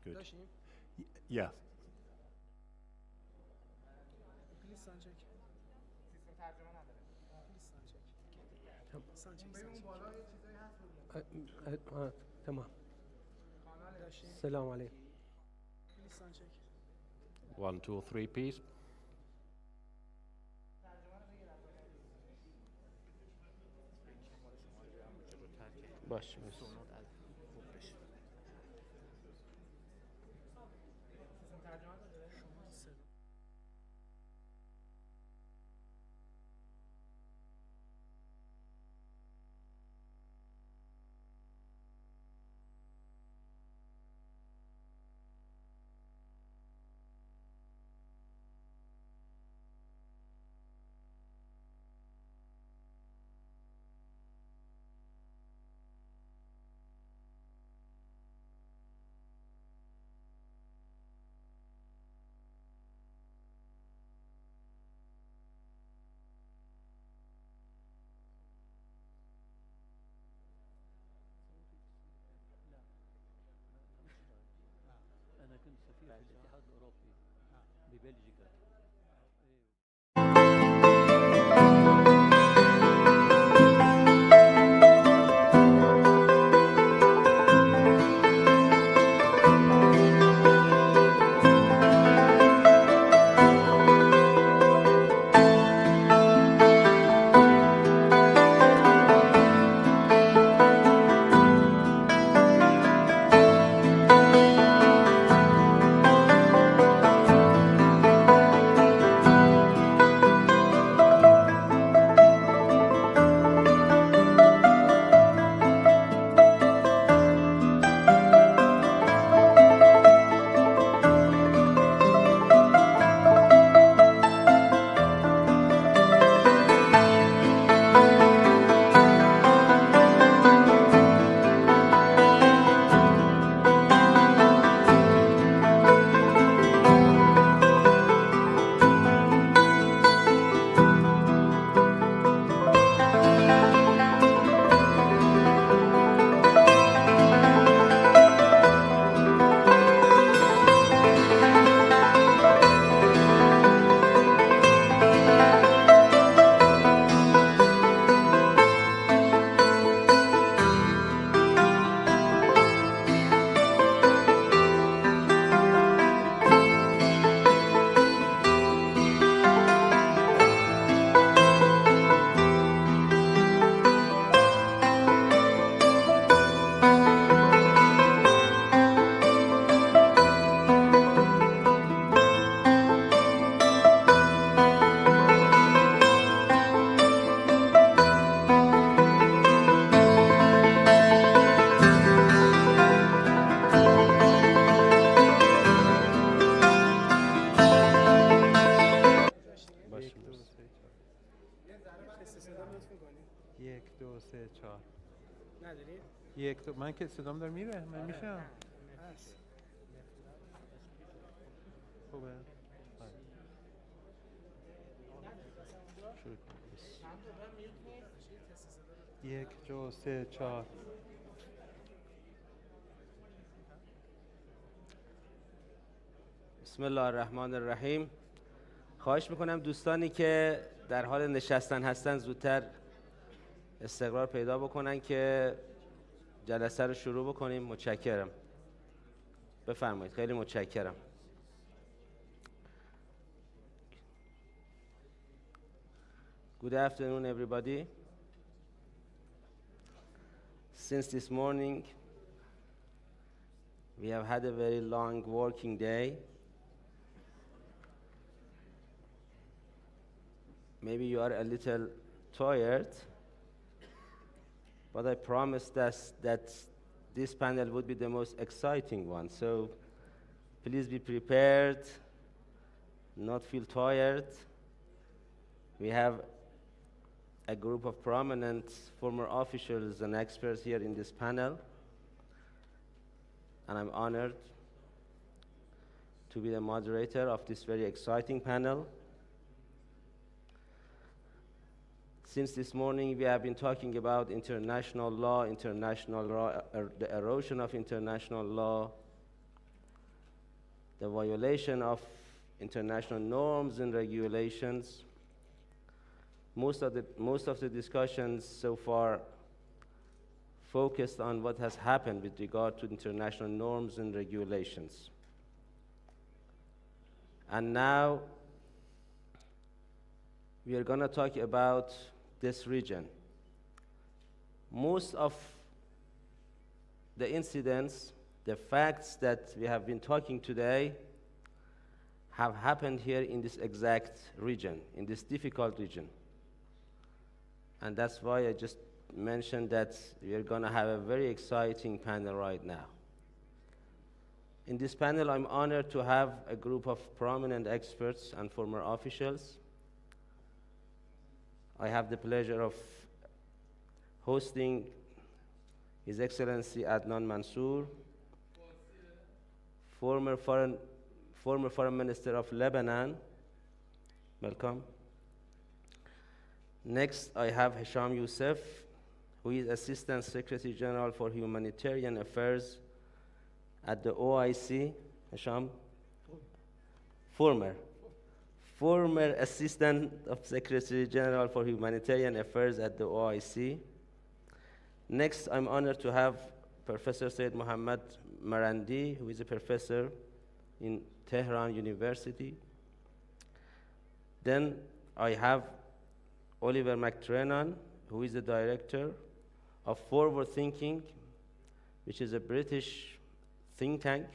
Good. داشتیم؟ Yeah. پلیز سان چک. سیستم ترجمه نداره. پلیز سان چک. سان چک. اون بالا یه چیزایی هست تمام. کانال داشتیم؟ السلام عليكم. پلیز سان چک. 1, 2, 3, please. باش. أنا كنت سفير في الاتحاد الأوروبي ببلجيكا. نداری؟ یک دو من که صدام داره میره من میشم هست. خوبه شروع کن. یک دو سه چهار بسم الله الرحمن الرحیم. خواهش میکنم دوستانی که در حال نشستن هستن زودتر استقرار پیدا بکنن که جلسه رو شروع بکنیم. متشکرم. بفرمایید. خیلی متشکرم. Good afternoon, everybody. Since this morning, we have had a very long working day. Maybe you are a little tired, but I promised us that this panel would be the most exciting one. So please be prepared, not feel tired. We have a group of prominent former officials and experts here in this panel, and I'm honored to be the moderator of this very exciting panel. Since this morning, we have been talking about international law, the erosion of international law, the violation of international norms and regulations. Most of the discussions so far focused on what has happened with regard to international norms and regulations. And now we are going to talk about this region. Most of the incidents, the facts that we have been talking today have happened here in this exact region, in this difficult region. And that's why I just mentioned that we are going to have a very exciting panel right now. In this panel, I'm honored to have a group of prominent experts and former officials. I have the pleasure of hosting His Excellency Adnan Mansour, former Foreign Minister of Lebanon. Welcome. Next, I have Hesham Youssef, who is Assistant Secretary General for Humanitarian Affairs at the OIC. Hesham? Former Assistant of Secretary General for Humanitarian Affairs at the OIC. Next, I'm honored to have Professor Seyed Mohammad Marandi, who is a professor in Tehran University. Then I have Oliver McTernan, who is the director of Forward Thinking, which is a British think tank.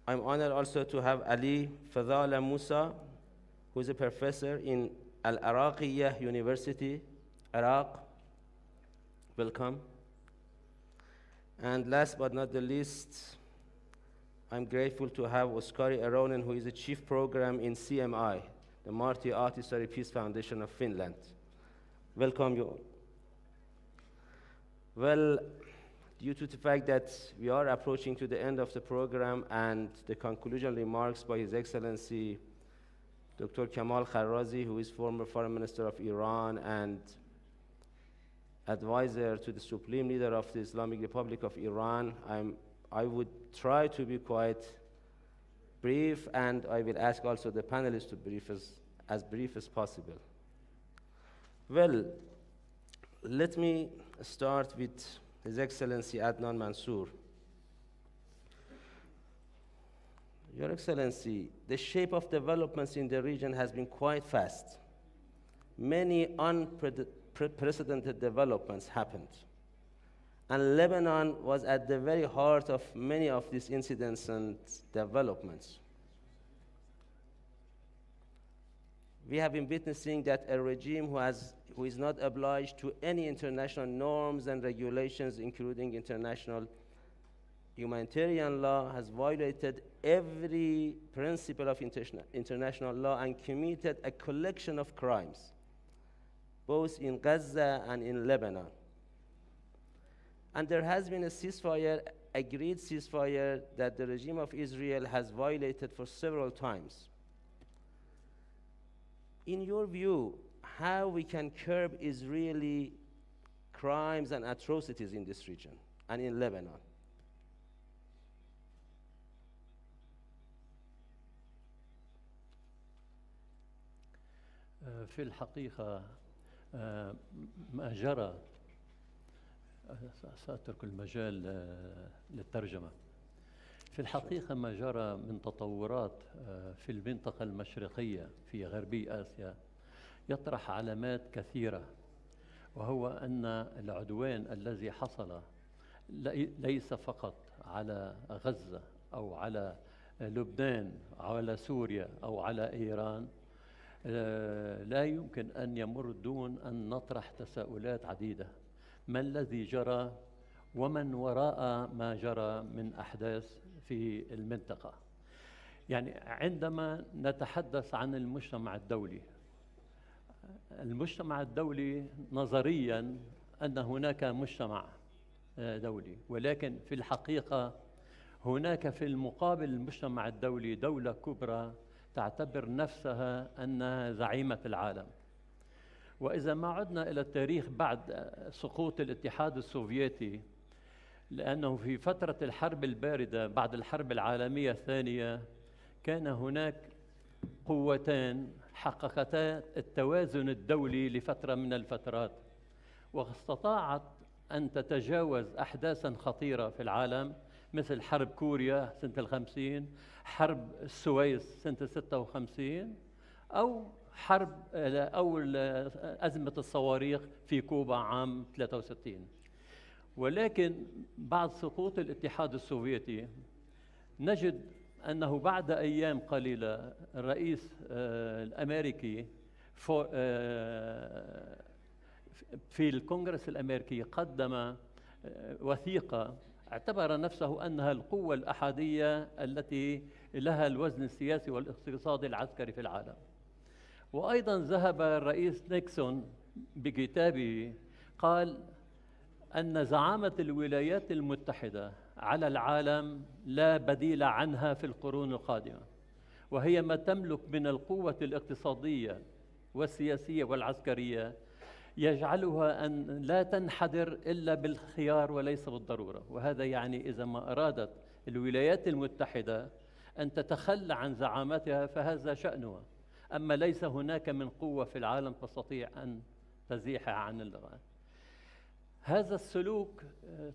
I'm honored also to have Ali Fadhala Mousa, who is a professor in Iraqia University, Iraq. Welcome. And last but not the least, I'm grateful to have Oskari Eronen, who is the chief program in CMI, the Marty Artistry Peace Foundation of Finland. Welcome you all. Well, due to the fact that we are approaching to the end of the program and the conclusion remarks by His Excellency Dr. Kamal Kharrazi, who is former Foreign Minister of Iran and advisor to the Supreme Leader of the Islamic Republic of Iran, I would try to be quite brief, and I will ask also the panelists to brief as brief as possible. Well, let me start with His Excellency Adnan Mansour. Your Excellency, the shape of developments in the region has been quite fast. Many unprecedented developments happened. And Lebanon was at the very heart of many of these incidents and developments. We have been witnessing that a regime who is not obliged to any international norms and regulations, including international humanitarian law, has violated every principle of international law and committed a collection of crimes, both in Gaza and in Lebanon. And there has been a ceasefire, agreed ceasefire, that the regime of Israel has violated for several times. In your view, how we can curb Israeli crimes and atrocities in this region and in Lebanon? في الحقيقة ما جرى، سأترك المجال للترجمة. في الحقيقة ما جرى من تطورات في المنطقة المشرقية في غربي آسيا يطرح علامات كثيرة، وهو أن العدوان الذي حصل ليس فقط على غزة أو على لبنان أو على سوريا أو على إيران، لا يمكن أن يمر دون أن نطرح تساؤلات عديدة. ما الذي جرى ومن وراء ما جرى من أحداث في المنطقة؟ يعني عندما نتحدث عن المجتمع الدولي نظرياً أن هناك مجتمع دولي، ولكن في الحقيقة هناك في المقابل المجتمع الدولي دولة كبرى تعتبر نفسها أنها زعيمة العالم. وإذا ما عدنا إلى التاريخ بعد سقوط الاتحاد السوفيتي، لأنه في فترة الحرب الباردة بعد الحرب العالمية الثانية كان هناك قوتان حققتا التوازن الدولي لفترة من الفترات، واستطاعت أن تتجاوز أحداثاً خطيرة في العالم مثل حرب كوريا سنة 50، حرب السويس سنة 56، أو أزمة الصواريخ في كوبا عام 63. ولكن بعد سقوط الاتحاد السوفيتي نجد أنه بعد أيام قليلة الرئيس الأمريكي في الكونغرس الأمريكي قدم وثيقة اعتبر نفسه أنها القوة الأحادية التي لها الوزن السياسي والاقتصادي العسكري في العالم. وأيضا ذهب الرئيس نيكسون بكتابه قال أن زعامة الولايات المتحدة على العالم لا بديل عنها في القرون القادمة، وهي ما تملك من القوة الاقتصادية والسياسية والعسكرية يجعلها أن لا تنحدر إلا بالخيار وليس بالضرورة. وهذا يعني إذا ما أرادت الولايات المتحدة أن تتخلى عن زعامتها فهذا شأنها، أما ليس هناك من قوة في العالم تستطيع أن تزيح عن اللغة. هذا السلوك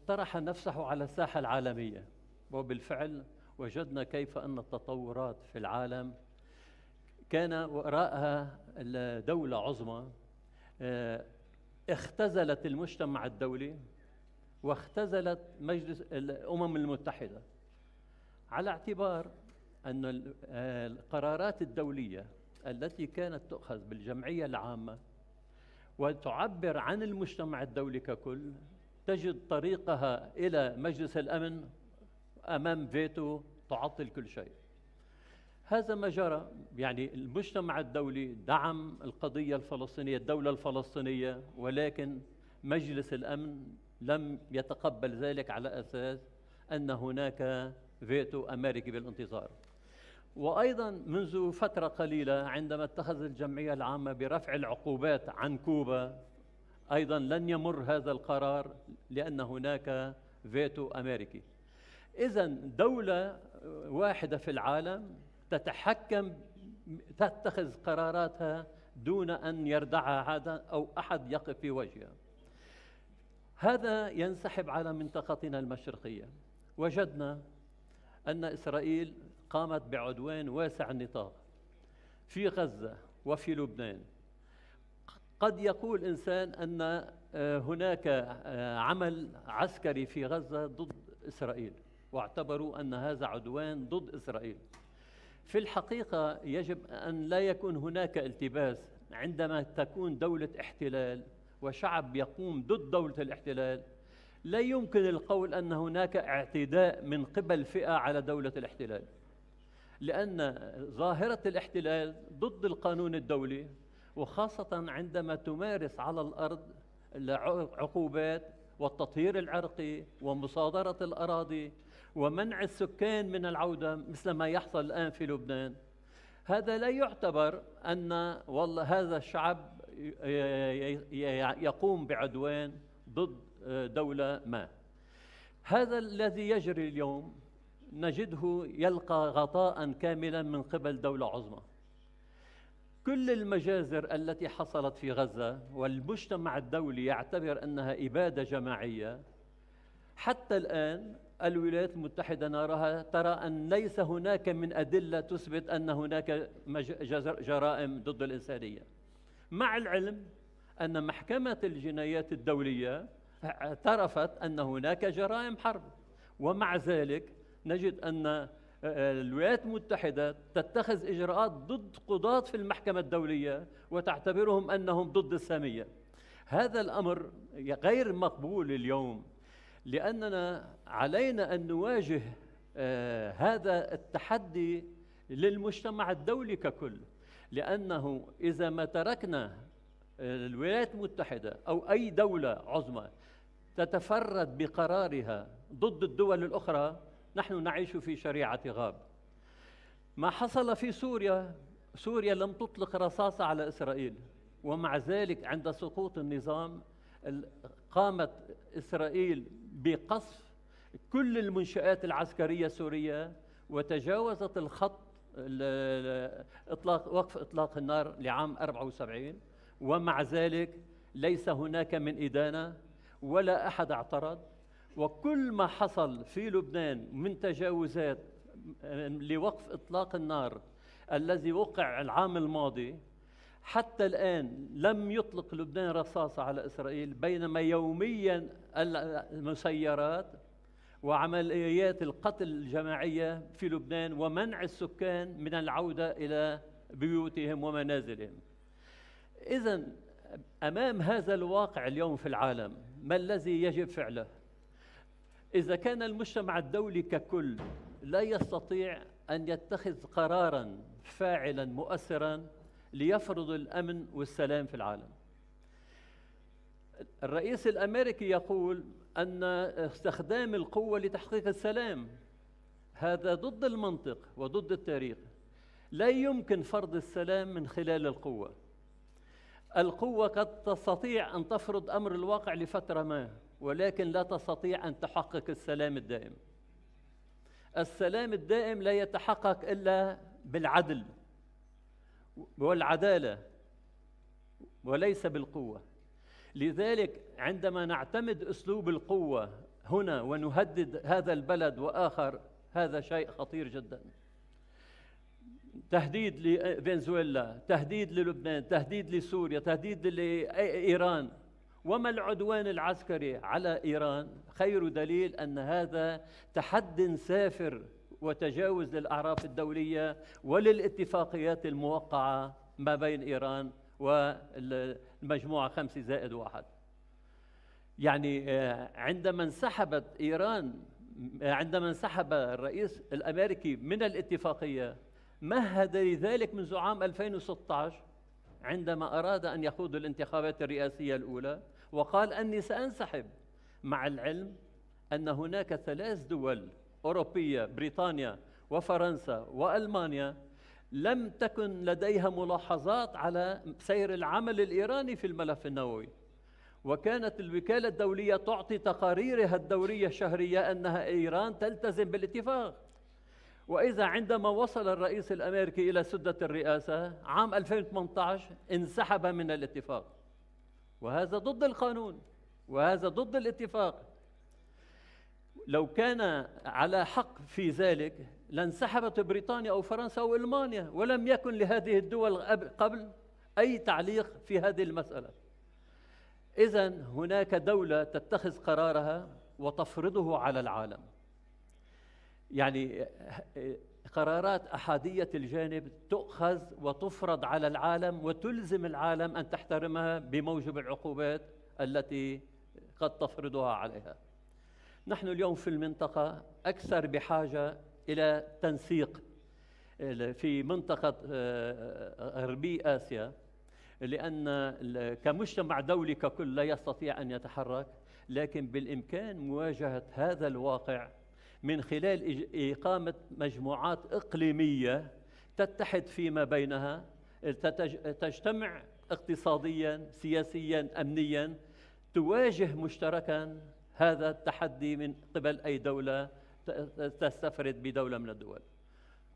طرح نفسه على الساحة العالمية، وبالفعل وجدنا كيف أن التطورات في العالم كان وراءها دولة عظمى اختزلت المجتمع الدولي واختزلت مجلس الأمم المتحدة، على اعتبار أن القرارات الدولية التي كانت تؤخذ بالجمعية العامة وتعبر عن المجتمع الدولي ككل تجد طريقها إلى مجلس الأمن أمام فيتو تعطل كل شيء. هذا ما جرى، يعني المجتمع الدولي دعم القضية الفلسطينية، الدولة الفلسطينية، ولكن مجلس الأمن لم يتقبل ذلك على أساس أن هناك فيتو أمريكي بالانتظار. وأيضا منذ فترة قليلة عندما اتخذ الجمعية العامة برفع العقوبات عن كوبا أيضا لن يمر هذا القرار لأن هناك فيتو أمريكي. إذن دولة واحدة في العالم تتحكم تتخذ قراراتها دون أن يردعها هذا أو أحد يقف في وجهها. هذا ينسحب على منطقتنا المشرقية. وجدنا أن إسرائيل قامت بعدوان واسع النطاق في غزة وفي لبنان. قد يقول إنسان أن هناك عمل عسكري في غزة ضد إسرائيل، واعتبروا أن هذا عدوان ضد إسرائيل. في الحقيقة يجب أن لا يكون هناك التباس عندما تكون دولة احتلال وشعب يقوم ضد دولة الاحتلال. لا يمكن القول أن هناك اعتداء من قبل فئة على دولة الاحتلال، لأن ظاهرة الاحتلال ضد القانون الدولي، وخاصة عندما تمارس على الأرض العقوبات والتطهير العرقي ومصادرة الأراضي ومنع السكان من العودة مثل ما يحصل الآن في لبنان. هذا لا يعتبر أن والله هذا الشعب يقوم بعدوان ضد دولة ما. هذا الذي يجري اليوم نجده يلقى غطاء كاملا من قبل دولة عظمى. كل المجازر التي حصلت في غزة والمجتمع الدولي يعتبر أنها إبادة جماعية، حتى الآن الولايات المتحدة ترى أن ليس هناك من أدلة تثبت أن هناك جرائم ضد الإنسانية، مع العلم أن محكمة الجنايات الدولية اعترفت أن هناك جرائم حرب. ومع ذلك نجد أن الولايات المتحدة تتخذ إجراءات ضد قضاة في المحكمة الدولية وتعتبرهم أنهم ضد السامية. هذا الأمر غير مقبول اليوم، لأننا علينا أن نواجه هذا التحدي للمجتمع الدولي ككل، لأنه إذا ما تركنا الولايات المتحدة أو أي دولة عظمى تتفرد بقرارها ضد الدول الأخرى نحن نعيش في شريعة غاب. ما حصل في سوريا لم تطلق رصاصة على إسرائيل، ومع ذلك عند سقوط النظام قامت إسرائيل بقصف كل المنشآت العسكرية السورية وتجاوزت الخط وقف إطلاق النار لعام 74، ومع ذلك ليس هناك من إدانة ولا أحد اعترض. وكل ما حصل في لبنان من تجاوزات لوقف إطلاق النار الذي وقع العام الماضي، حتى الآن لم يطلق لبنان رصاصة على إسرائيل، بينما يوميا المسيرات وعمليات القتل الجماعية في لبنان ومنع السكان من العودة إلى بيوتهم ومنازلهم. إذن أمام هذا الواقع اليوم في العالم ما الذي يجب فعله؟ إذا كان المجتمع الدولي ككل لا يستطيع أن يتخذ قراراً فاعلاً مؤثراً ليفرض الأمن والسلام في العالم. الرئيس الأمريكي يقول أن استخدام القوة لتحقيق السلام، هذا ضد المنطق وضد التاريخ. لا يمكن فرض السلام من خلال القوة. القوة قد تستطيع أن تفرض أمر الواقع لفترة ما، ولكن لا تستطيع أن تحقق السلام الدائم. السلام الدائم لا يتحقق إلا بالعدل والعدالة وليس بالقوة. لذلك عندما نعتمد أسلوب القوة هنا ونهدد هذا البلد وآخر، هذا شيء خطير جدا. تهديد لفنزويلا، تهديد للبنان، تهديد لسوريا، تهديد لإيران. وما العدوان العسكري على إيران خير دليل أن هذا تحد سافر وتجاوز للأعراف الدولية وللاتفاقيات الموقعة ما بين إيران والمجموعة 5+1. يعني عندما انسحبت إيران، عندما انسحب الرئيس الأمريكي من الاتفاقية، مهد لذلك منذ عام 2016 عندما أراد أن يخوض الانتخابات الرئاسية الأولى، وقال أني سأنسحب، مع العلم أن هناك 3 دول أوروبية، بريطانيا وفرنسا وألمانيا، لم تكن لديها ملاحظات على سير العمل الإيراني في الملف النووي، وكانت الوكالة الدولية تعطي تقاريرها الدورية الشهرية أنها إيران تلتزم بالاتفاق. وإذا عندما وصل الرئيس الأمريكي إلى سدة الرئاسة عام 2018 انسحب من الاتفاق، وهذا ضد القانون وهذا ضد الاتفاق. لو كان على حق في ذلك لانسحبت بريطانيا أو فرنسا أو ألمانيا، ولم يكن لهذه الدول قبل أي تعليق في هذه المسألة. إذن هناك دولة تتخذ قرارها وتفرضه على العالم. يعني قرارات أحادية الجانب تؤخذ وتفرض على العالم وتلزم العالم أن تحترمها بموجب العقوبات التي قد تفرضها عليها. نحن اليوم في المنطقة أكثر بحاجة إلى تنسيق في منطقة غربي آسيا، لأن كمجتمع دولي ككل لا يستطيع أن يتحرك، لكن بالإمكان مواجهة هذا الواقع من خلال إقامة مجموعات إقليمية تتحد فيما بينها، تجتمع اقتصادياً، سياسياً، أمنياً، تواجه مشتركاً هذا التحدي من قبل أي دولة تستفرد بدولة من الدول.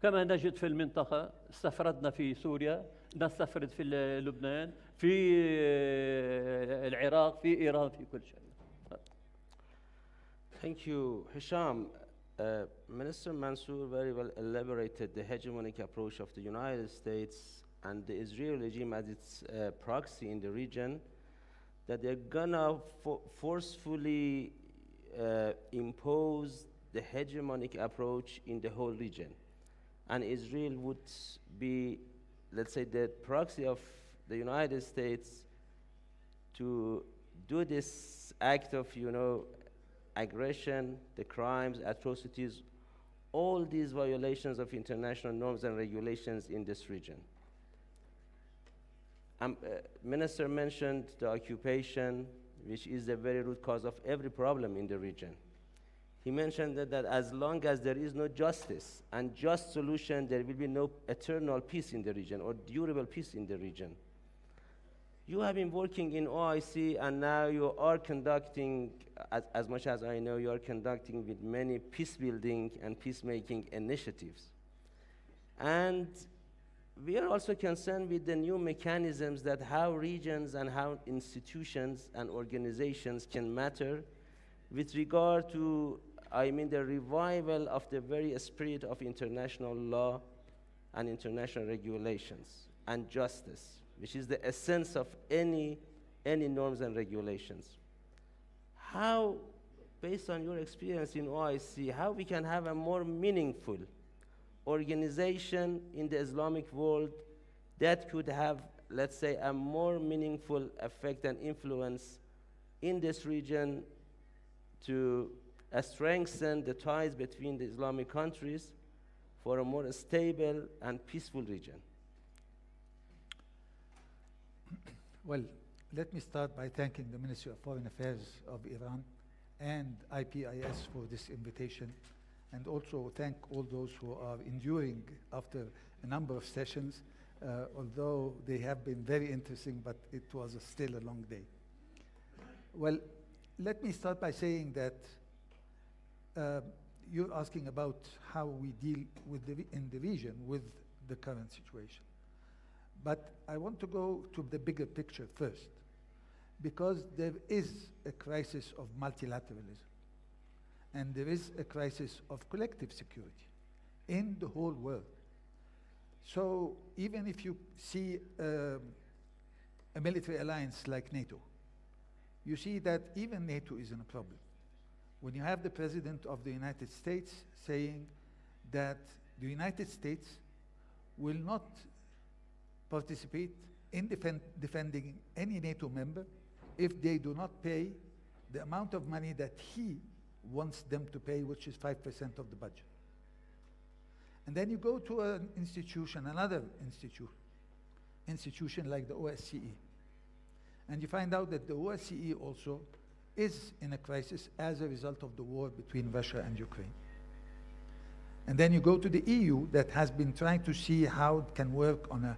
كما نجد في المنطقة، استفردنا في سوريا، نستفرد في لبنان، في العراق، في إيران، في كل شيء. Thank you, Hesham. Minister Mansour very well elaborated the hegemonic approach of the United States and the Israeli regime as its proxy in the region, that they're gonna forcefully impose the hegemonic approach in the whole region. And Israel would be, let's say, the proxy of the United States to do this act of, aggression, the crimes, atrocities, all these violations of international norms and regulations in this region. Minister mentioned the occupation, which is the very root cause of every problem in the region. He mentioned that as long as there is no justice and just solution, there will be no eternal peace in the region or durable peace in the region. You have been working in OIC, and now you are conducting, as much as I know, you are conducting with many peace building and peacemaking initiatives. And we are also concerned with the new mechanisms that how regions and how institutions and organizations can matter with regard to, the revival of the very spirit of international law and international regulations and justice, which is the essence of any norms and regulations. How, based on your experience in OIC, how we can have a more meaningful organization in the Islamic world that could have, let's say, a more meaningful effect and influence in this region to strengthen the ties between the Islamic countries for a more stable and peaceful region? Well, let me start by thanking the Ministry of Foreign Affairs of Iran and IPIS for this invitation, and also thank all those who are enduring after a number of sessions, although they have been very interesting, but it was still a long day. Well, let me start by saying that you're asking about how we deal with in the region with the current situation. But I want to go to the bigger picture first, because there is a crisis of multilateralism, and there is a crisis of collective security in the whole world. So even if you see a military alliance like NATO, you see that even NATO is in a problem. When you have the President of the United States saying that the United States will not participate in defending any NATO member if they do not pay the amount of money that he wants them to pay, which is 5% of the budget. And then you go to an institution, another institution like the OSCE, and you find out that the OSCE also is in a crisis as a result of the war between Russia and Ukraine. And then you go to the EU that has been trying to see how it can work on a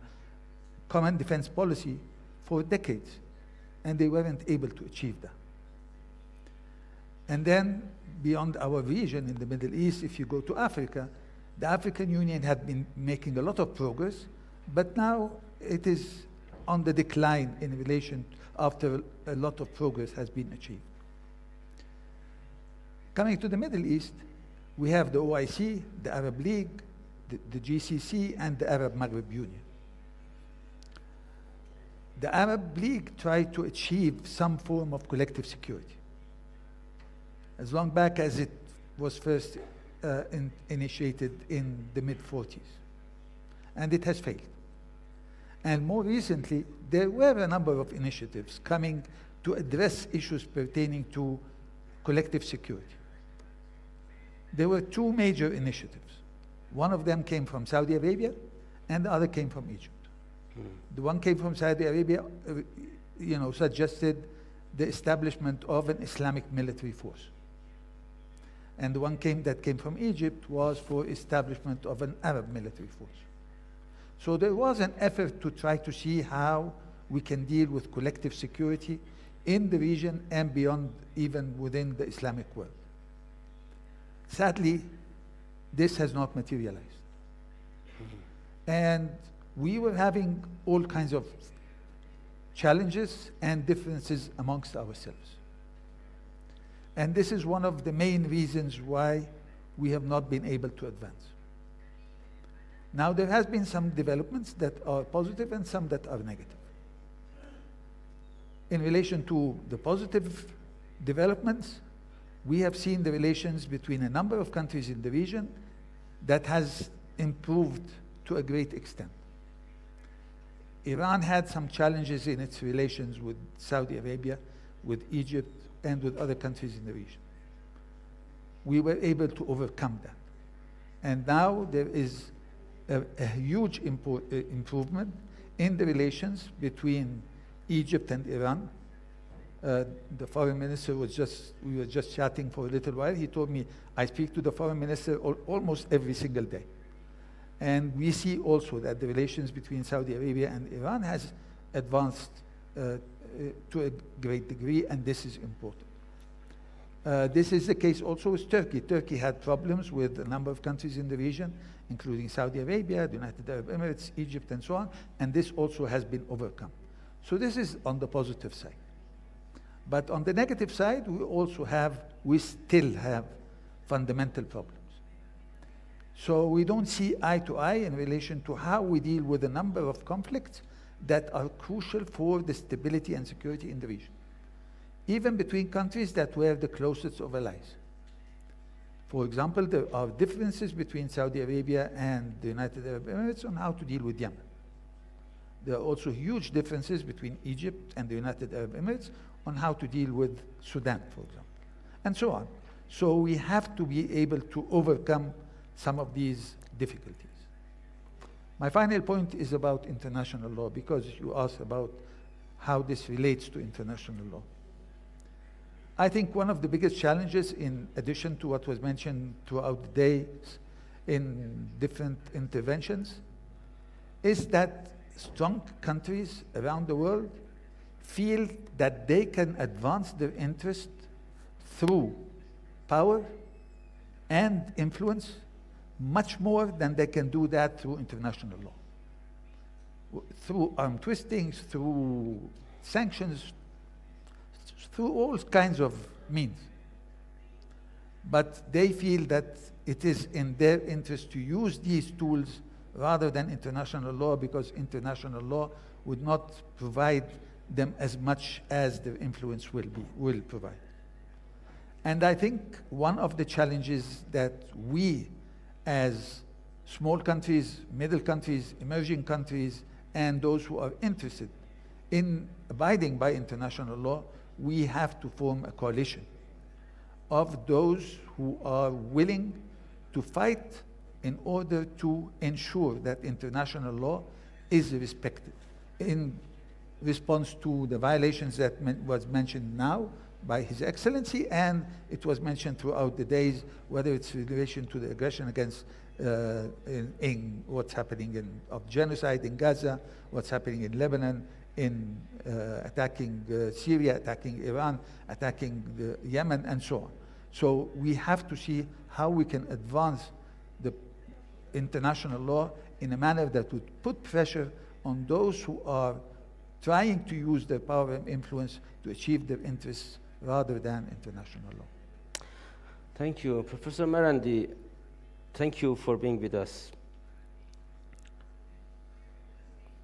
common defense policy for decades, and they weren't able to achieve that. And then beyond our region in the Middle East, if you go to Africa, the African Union had been making a lot of progress, but now it is on the decline in relation after a lot of progress has been achieved. Coming to the Middle East, we have the OIC, the Arab League, the GCC, and the Arab Maghreb Union. The Arab League tried to achieve some form of collective security as long back as it was first initiated in the mid-40s, and it has failed. And more recently, there were a number of initiatives coming to address issues pertaining to collective security. There were two major initiatives. One of them came from Saudi Arabia, and the other came from Egypt. The one came from Saudi Arabia, suggested the establishment of an Islamic military force. And the one that came from Egypt was for establishment of an Arab military force. So there was an effort to try to see how we can deal with collective security in the region and beyond, even within the Islamic world. Sadly, this has not materialized. And we were having all kinds of challenges and differences amongst ourselves. And this is one of the main reasons why we have not been able to advance. Now, there has been some developments that are positive and some that are negative. In relation to the positive developments, we have seen the relations between a number of countries in the region that has improved to a great extent. Iran had some challenges in its relations with Saudi Arabia, with Egypt, and with other countries in the region. We were able to overcome that. And now there is a huge improvement in the relations between Egypt and Iran. The foreign minister we were just chatting for a little while. He told me, I speak to the foreign minister almost every single day. And we see also that the relations between Saudi Arabia and Iran has advanced to a great degree, and this is important. This is the case also with Turkey. Turkey had problems with a number of countries in the region, including Saudi Arabia, the United Arab Emirates, Egypt, and so on, and this also has been overcome. So this is on the positive side. But on the negative side, we still have fundamental problems. So we don't see eye to eye in relation to how we deal with a number of conflicts that are crucial for the stability and security in the region, even between countries that were the closest of allies. For example, there are differences between Saudi Arabia and the United Arab Emirates on how to deal with Yemen. There are also huge differences between Egypt and the United Arab Emirates on how to deal with Sudan, for example, and so on. So we have to be able to overcome some of these difficulties. My final point is about international law, because you asked about how this relates to international law. I think one of the biggest challenges, in addition to what was mentioned throughout the days in different interventions, is that strong countries around the world feel that they can advance their interest through power and influence much more than they can do that through international law. Through arm twistings, through sanctions, through all kinds of means. But they feel that it is in their interest to use these tools rather than international law, because international law would not provide them as much as their influence will provide. And I think one of the challenges that we, as small countries, middle countries, emerging countries, and those who are interested in abiding by international law, we have to form a coalition of those who are willing to fight in order to ensure that international law is respected. In response to the violations that was mentioned now by His Excellency, and it was mentioned throughout the days, whether it's in relation to the aggression against in what's happening of genocide in Gaza, what's happening in Lebanon, in attacking Syria, attacking Iran, attacking Yemen, and so on. So we have to see how we can advance the international law in a manner that would put pressure on those who are trying to use their power and influence to achieve their interests rather than international law. Thank you. Professor Marandi, thank you for being with us.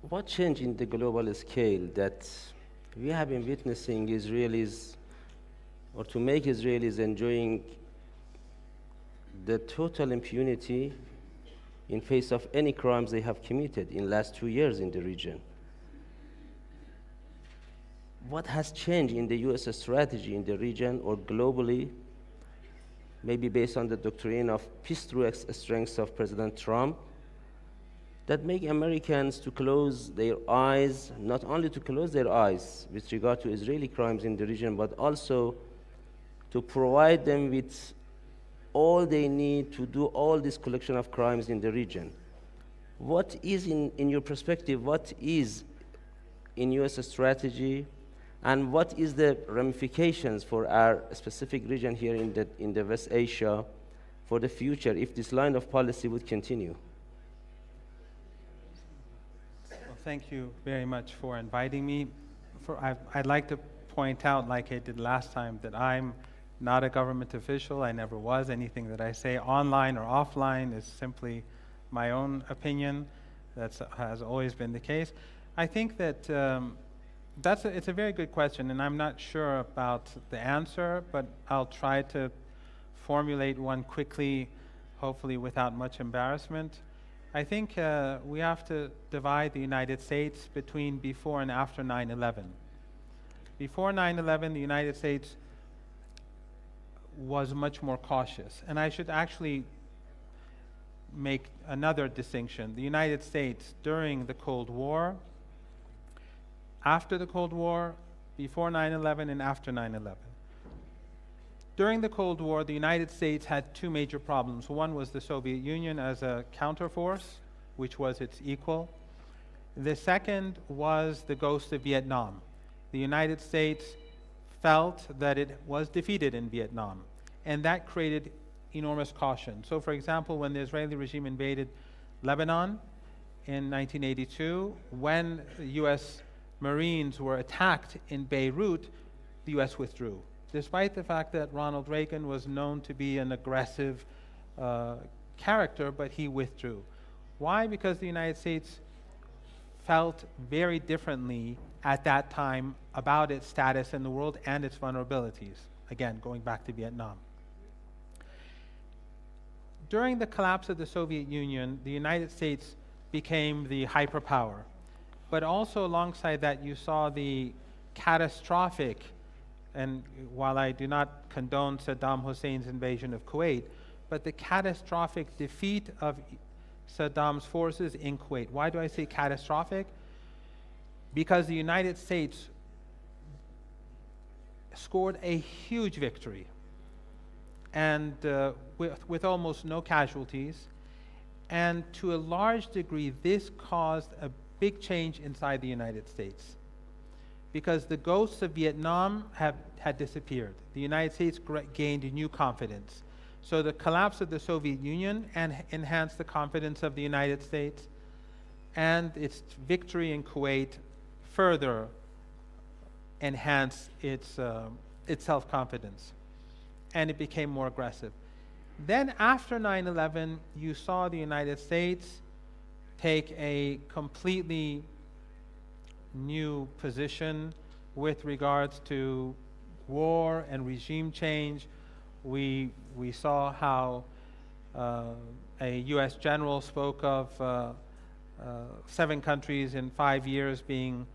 What change in the global scale that we have been witnessing Israelis, or to make Israelis enjoying the total impunity in face of any crimes they have committed in the last 2 years in the region? What has changed in the US strategy in the region or globally, maybe based on the doctrine of peace through strength of President Trump, that make Americans to close their eyes, not only to close their eyes with regard to Israeli crimes in the region, but also to provide them with all they need to do all this collection of crimes in the region? What is, in your perspective, what is in US strategy, and what is the ramifications for our specific region here in the West Asia for the future if this line of policy would continue? Well, thank you very much for inviting me. I'd like to point out, like I did last time, that I'm not a government official. I never was. Anything that I say online or offline is simply my own opinion. That has always been the case. I think that it's a very good question, and I'm not sure about the answer, but I'll try to formulate one quickly, hopefully without much embarrassment. I think we have to divide the United States between before and after 9/11. Before 9/11, the United States was much more cautious. And I should actually make another distinction. The United States during the Cold War, after the Cold War, before 9/11, and after 9/11. During the Cold War, the United States had two major problems. One was the Soviet Union as a counterforce, which was its equal. The second was the ghost of Vietnam. the United States felt that it was defeated in Vietnam, and that created enormous caution. So, for example, when the Israeli regime invaded Lebanon in 1982, when the U.S. Marines were attacked in Beirut, the U.S. withdrew, despite the fact that Ronald Reagan was known to be an aggressive character, but he withdrew. Why? Because the United States felt very differently at that time about its status in the world and its vulnerabilities. Again, going back to Vietnam. During the collapse of the Soviet Union, the United States became the hyperpower. But also alongside that, you saw the catastrophic, and while I do not condone Saddam Hussein's invasion of Kuwait, but the catastrophic defeat of Saddam's forces in Kuwait. Why do I say catastrophic? Because the United States scored a huge victory, and with almost no casualties. And to a large degree, this caused a big change inside the United States, because the ghosts of Vietnam had disappeared. The United States gained new confidence. So the collapse of the Soviet Union enhanced the confidence of the United States, and its victory in Kuwait further enhanced its self-confidence, and it became more aggressive. Then after 9/11, you saw the United States take a completely new position with regards to war and regime change. We saw how a U.S. general spoke of 7 countries in 5 years being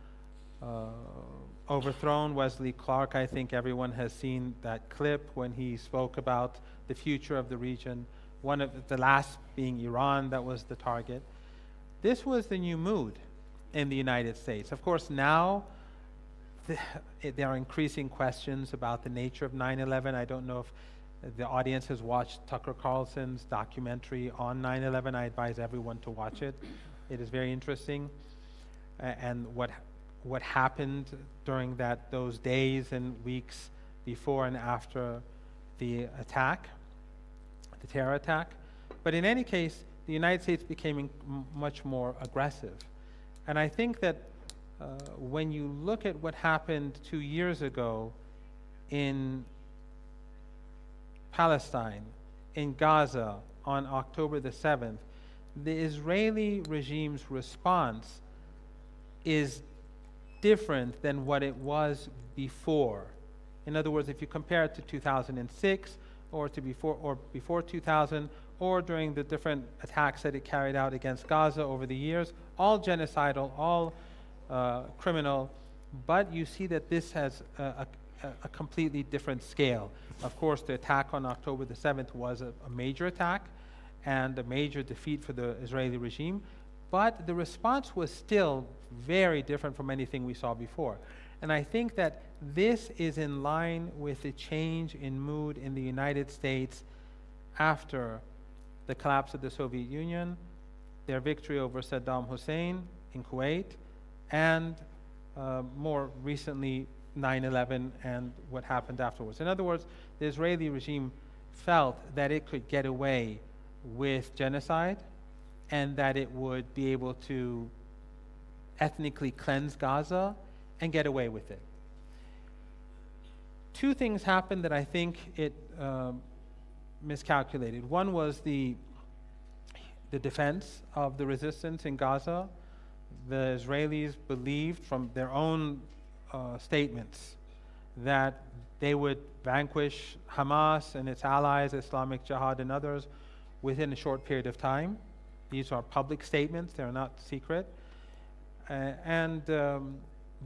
overthrown. Wesley Clark, I think everyone has seen that clip when he spoke about the future of the region, one of the last being Iran that was the target. This was the new mood in the United States. Of course, now there are increasing questions about the nature of 9/11. I don't know if the audience has watched Tucker Carlson's documentary on 9/11. I advise everyone to watch it. It is very interesting, and what happened during those days and weeks before and after the attack, the terror attack. But in any case, the United States became much more aggressive. And I think that when you look at what happened 2 years ago in Palestine, in Gaza, on October the 7th, the Israeli regime's response is different than what it was before. In other words, if you compare it to 2006 or before 2000, or during the different attacks that it carried out against Gaza over the years, all genocidal, all criminal, but you see that this has a completely different scale. Of course, the attack on October the 7th was a major attack and a major defeat for the Israeli regime, but the response was still very different from anything we saw before. And I think that this is in line with the change in mood in the United States after the collapse of the Soviet Union, their victory over Saddam Hussein in Kuwait, and more recently 9/11 and what happened afterwards. In other words, the Israeli regime felt that it could get away with genocide and that it would be able to ethnically cleanse Gaza and get away with it. 2 things happened that I think it miscalculated. One was the defense of the resistance in Gaza. The Israelis believed from their own statements that they would vanquish Hamas and its allies, Islamic Jihad and others, within a short period of time. These are public statements, they're not secret. And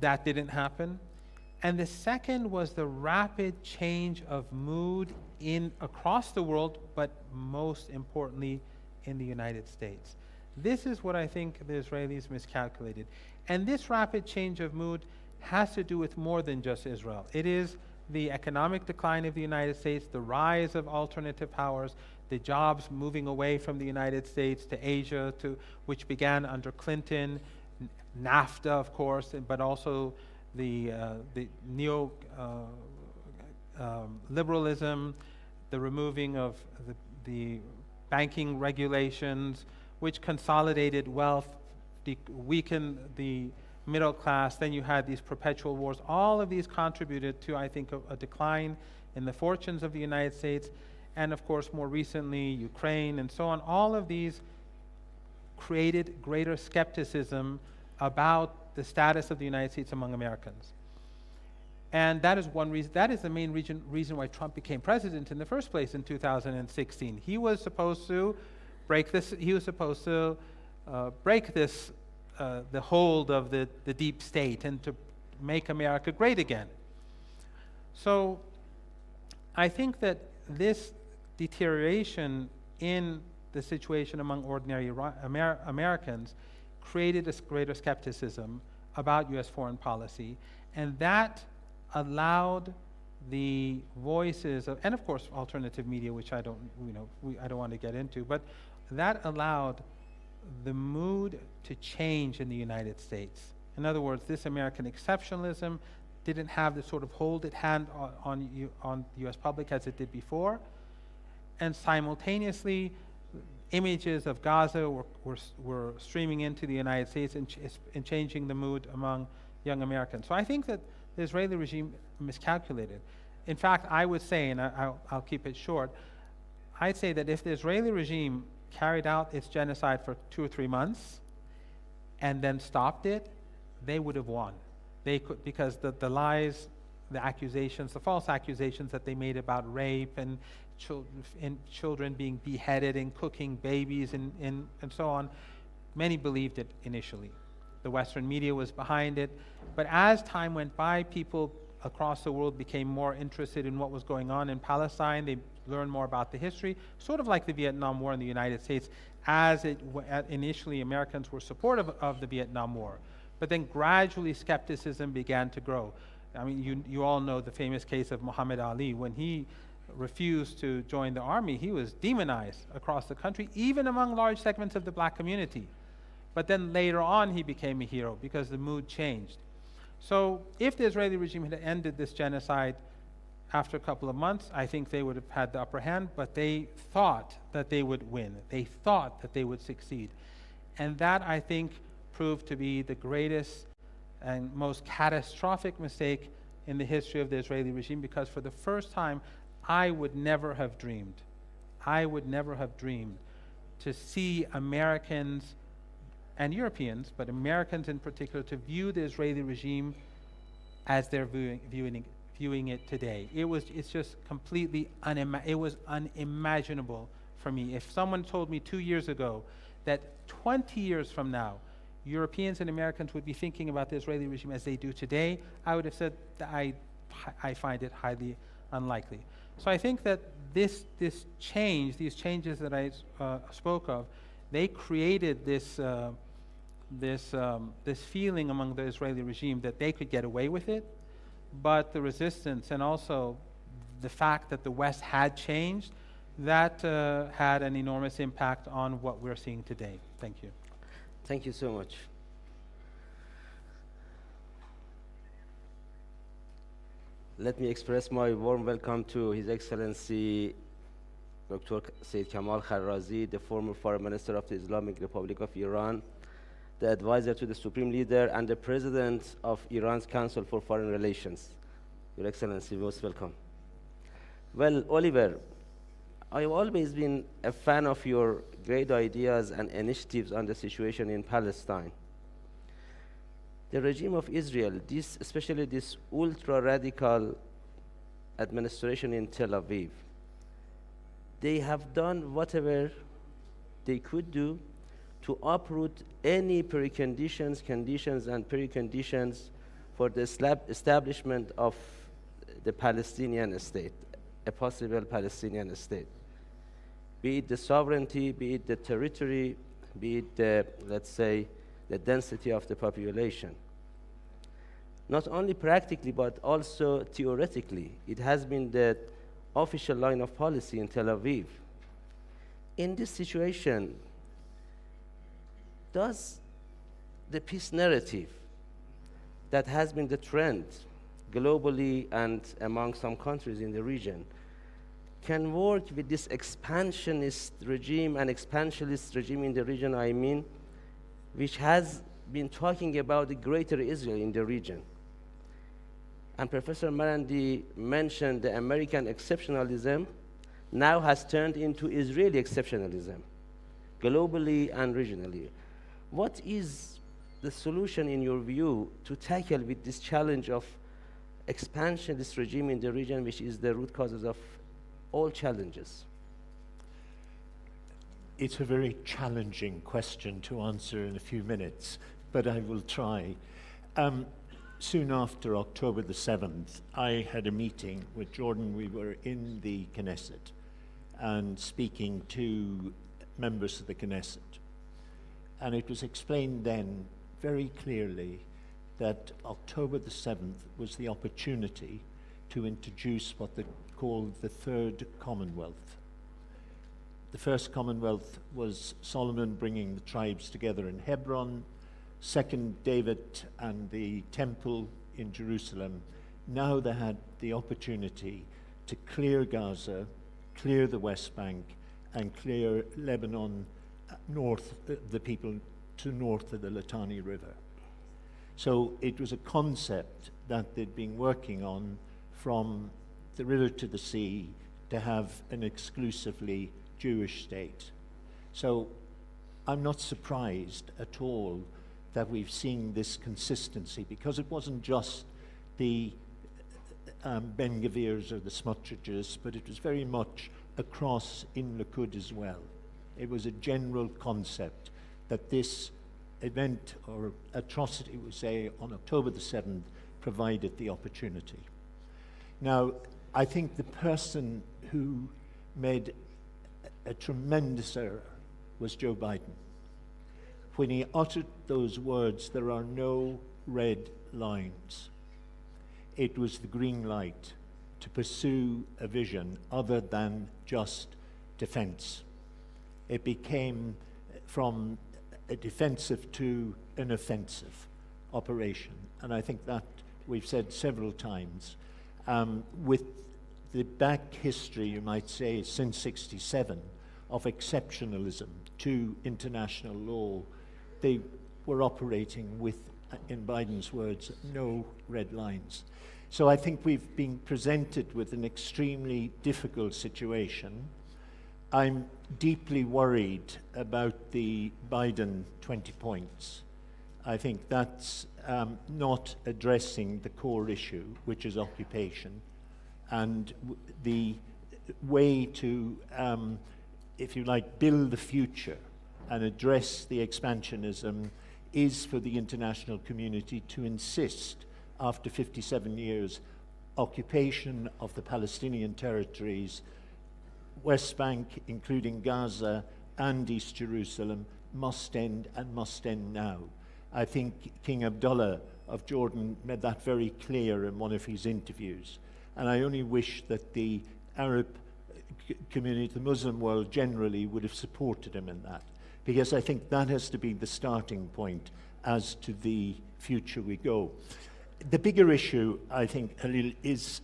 that didn't happen. And the second was the rapid change of mood across the world, but most importantly in the United States. This is what I think the Israelis miscalculated. And this rapid change of mood has to do with more than just Israel. It is the economic decline of the United States, the rise of alternative powers, the jobs moving away from the United States to Asia, which began under Clinton, NAFTA, of course, but also the neo liberalism, the removing of the banking regulations, which consolidated wealth, weakened the middle class. Then you had these perpetual wars. All of these contributed to, I think, a decline in the fortunes of the United States. And of course, more recently, Ukraine and so on. All of these created greater skepticism about the status of the United States among Americans. And that is one reason, that is the main reason why Trump became president in the first place in 2016. He was supposed to break this, the hold of the deep state and to make America great again. So I think that this deterioration in the situation among ordinary Americans created a greater skepticism about U.S. foreign policy, and that allowed the voices of, and of course alternative media, which I don't want to get into, but that allowed the mood to change in the United States. In other words, this American exceptionalism didn't have the sort of hold it had on the U.S. public as it did before, and simultaneously images of Gaza were streaming into the United States and changing the mood among young Americans. So I think that the Israeli regime miscalculated. In fact, I would say, and I'll keep it short, I'd say that if the Israeli regime carried out its genocide for 2 or 3 months and then stopped it, they would have won. They could, because the lies, the accusations, the false accusations that they made about rape and children being beheaded and cooking babies and so on, many believed it initially. The Western media was behind it. But as time went by, people across the world became more interested in what was going on in Palestine. They learned more about the history, sort of like the Vietnam War in the United States. Initially, Americans were supportive of the Vietnam War. But then gradually skepticism began to grow. I mean, you all know the famous case of Muhammad Ali. When he refused to join the army, he was demonized across the country, even among large segments of the black community. But then later on, he became a hero because the mood changed. So if the Israeli regime had ended this genocide after a couple of months, I think they would have had the upper hand, but they thought that they would win. They thought that they would succeed. And that, I think, proved to be the greatest and most catastrophic mistake in the history of the Israeli regime, because for the first time, I would never have dreamed to see Americans and Europeans, but Americans in particular, to view the Israeli regime as they're viewing it today. It's just completely unimaginable for me. If someone told me 2 years ago that 20 years from now, Europeans and Americans would be thinking about the Israeli regime as they do today, I would have said that I find it highly unlikely. So I think that these changes that I spoke of, they created this feeling among the Israeli regime that they could get away with it, but the resistance and also the fact that the West had changed, that had an enormous impact on what we're seeing today. Thank you. Thank you so much. Let me express my warm welcome to His Excellency Dr. Seyed Kamal Kharrazi, the former Foreign Minister of the Islamic Republic of Iran, the advisor to the Supreme Leader, and the President of Iran's Council for Foreign Relations. Your Excellency, most welcome. Well, Oliver, I've always been a fan of your great ideas and initiatives on the situation in Palestine. The regime of Israel, especially this ultra-radical administration in Tel Aviv, they have done whatever they could do to uproot any preconditions for the establishment of the Palestinian state, a possible Palestinian state. Be it the sovereignty, be it the territory, be it the, let's say, the density of the population. Not only practically, but also theoretically, it has been the official line of policy in Tel Aviv. In this situation, does the peace narrative that has been the trend globally and among some countries in the region, can work with this expansionist regime and expansionist regime in the region, I mean, which has been talking about the greater Israel in the region. And Professor Marandi mentioned the American exceptionalism now has turned into Israeli exceptionalism, globally and regionally. What is the solution, in your view, to tackle with this challenge of expansionist regime in the region, which is the root causes of all challenges? It's a very challenging question to answer in a few minutes, but I will try. Soon after October the 7th, I had a meeting with Jordan. We were in the Knesset and speaking to members of the Knesset. And it was explained then very clearly that October the 7th was the opportunity to introduce what they called the Third Commonwealth. The first Commonwealth was Solomon bringing the tribes together in Hebron, second David and the temple in Jerusalem. Now they had the opportunity to clear Gaza, clear the West Bank, and clear Lebanon north, the people to north of the Litani River. So it was a concept that they'd been working on from the river to the sea to have an exclusively Jewish state. So I'm not surprised at all that we've seen this consistency, because it wasn't just the Ben Gavirs or the Smotriches, but it was very much across in Likud as well. It was a general concept that this event or atrocity, we say, on October the 7th provided the opportunity. Now, I think the person who made a tremendous error was Joe Biden. When he uttered those words, "There are no red lines," it was the green light to pursue a vision other than just defense. It became from a defensive to an offensive operation. And I think that we've said several times. With the back history, you might say, since '67, of exceptionalism to international law, they were operating with, in Biden's words, no red lines. So I think we've been presented with an extremely difficult situation. I'm deeply worried about the Biden 20 points. I think that's not addressing the core issue, which is occupation, and the way to, if you like, build the future and address the expansionism is for the international community to insist, after 57 years, occupation of the Palestinian territories, West Bank, including Gaza and East Jerusalem, must end, and must end now. I think King Abdullah of Jordan made that very clear in one of his interviews. And I only wish that the Arab community, the Muslim world generally, would have supported him in that, because I think that has to be the starting point as to the future we go. The bigger issue, I think, Khalil, is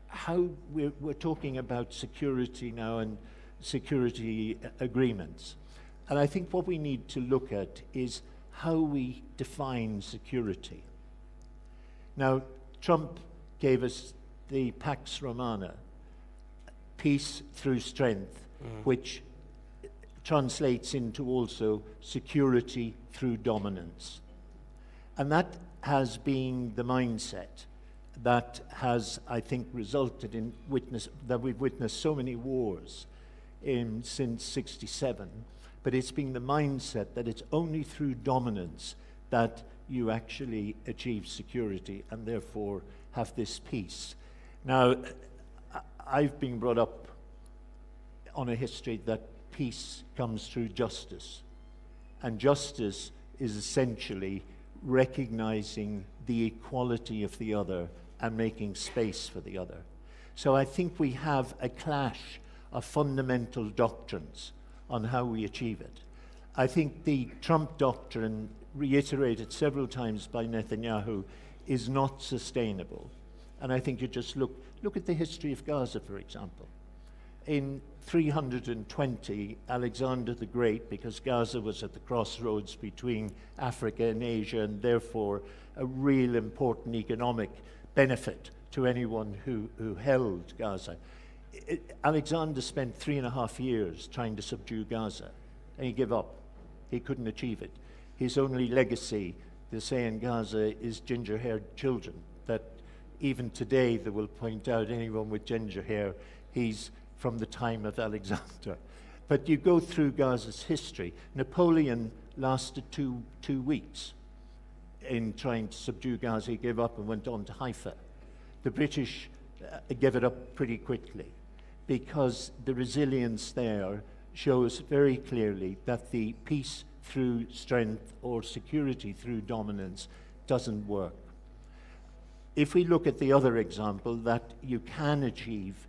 how we're talking about security now and security agreements. And I think what we need to look at is how we define security. Now, Trump gave us the Pax Romana, peace through strength, which translates into also security through dominance. And that has been the mindset that has, I think, resulted in that we've witnessed so many wars since '67, but it's been the mindset that it's only through dominance that you actually achieve security and therefore have this peace. Now, I've been brought up on a history that peace comes through justice, and justice is essentially recognizing the equality of the other and making space for the other. So I think we have a clash of fundamental doctrines on how we achieve it. I think the Trump doctrine, reiterated several times by Netanyahu, is not sustainable. And I think you just look at the history of Gaza, for example. In 320, Alexander the Great, because Gaza was at the crossroads between Africa and Asia, and therefore a real important economic benefit to anyone who held Gaza. Alexander spent 3.5 years trying to subdue Gaza, and he gave up. He couldn't achieve it. His only legacy, they say in Gaza, is ginger-haired children, that even today they will point out anyone with ginger hair, he's from the time of Alexander. But you go through Gaza's history. Napoleon lasted two weeks in trying to subdue Gaza. He gave up and went on to Haifa. The British gave it up pretty quickly because the resilience there shows very clearly that the peace through strength or security through dominance doesn't work. If we look at the other example, that you can achieve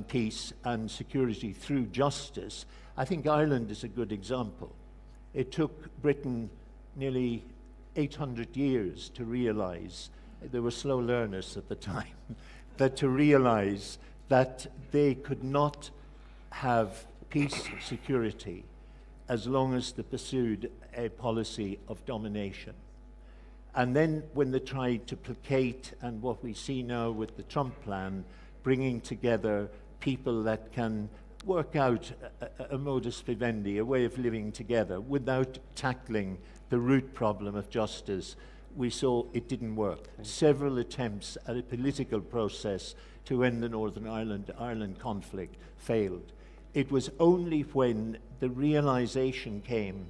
peace and security through justice, I think Ireland is a good example. It took Britain nearly 800 years to realize, they were slow learners at the time, that to realize that they could not have peace, security, as long as they pursued a policy of domination. And then when they tried to placate, and what we see now with the Trump plan, bringing together people that can work out a modus vivendi, a way of living together without tackling the root problem of justice, we saw it didn't work. Several attempts at a political process to end the Northern Ireland conflict failed. It was only when the realization came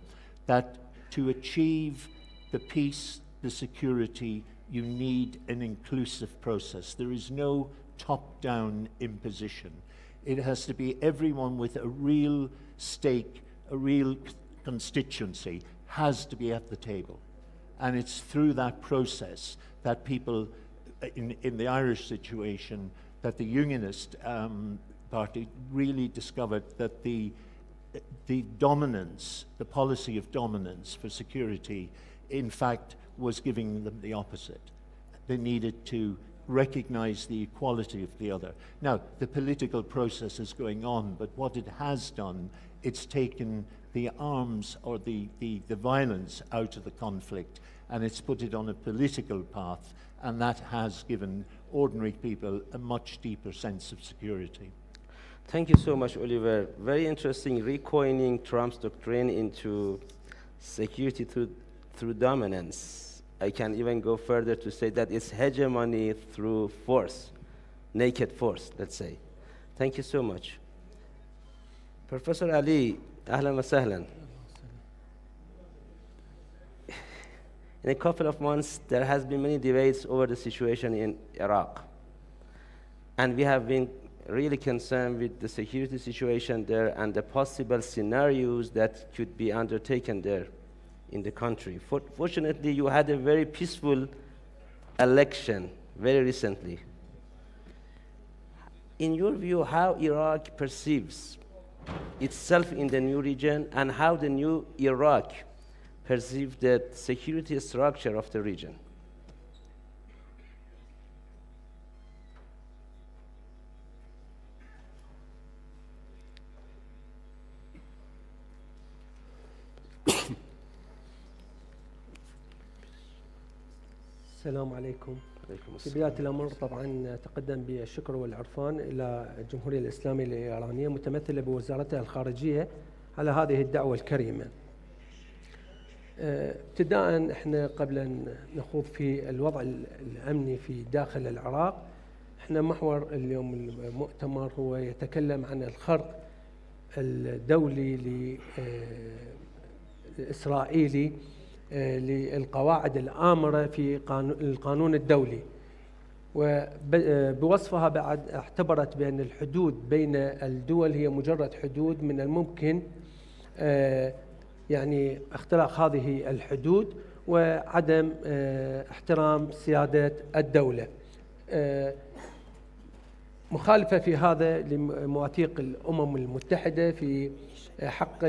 that to achieve the peace, the security, you need an inclusive process. There is no top-down imposition. It has to be everyone with a real stake, a real constituency, has to be at the table. And it's through that process that people, in the Irish situation, that the Unionist Party really discovered that the dominance, the policy of dominance for security, in fact, was giving them the opposite. They needed to recognize the equality of the other. Now, the political process is going on, but what it has done, it's taken the arms or the violence out of the conflict, and it's put it on a political path, and that has given ordinary people a much deeper sense of security. Thank you so much, Oliver. Very interesting, recoining Trump's doctrine into security through dominance. I can even go further to say that it's hegemony through force, naked force, let's say. Thank you so much. Professor Ali, ahlan wa sahlan. In a couple of months, there has been many debates over the situation in Iraq. And we have been really concerned with the security situation there and the possible scenarios that could be undertaken there in the country. Fortunately, you had a very peaceful election very recently. In your view, how Iraq perceives itself in the new region and how the new Iraq perceives the security structure of the region? السلام عليكم. عليكم في بداية الأمر طبعا أتقدم بالشكر والعرفان إلى الجمهورية الإسلامية الإيرانية متمثلة بوزارتها الخارجية على هذه الدعوة الكريمة. ابتداء احنا قبل أن نخوض في الوضع الأمني في داخل العراق، احنا محور اليوم المؤتمر هو يتكلم عن الخرق الدولي الإسرائيلي للقواعد الآمرة في القانون الدولي، وبوصفها بعد اعتبرت بأن الحدود بين الدول هي مجرد حدود من الممكن يعني اختراق هذه الحدود وعدم احترام سيادة الدولة، مخالفة في هذا لمواثيق الأمم المتحدة في حق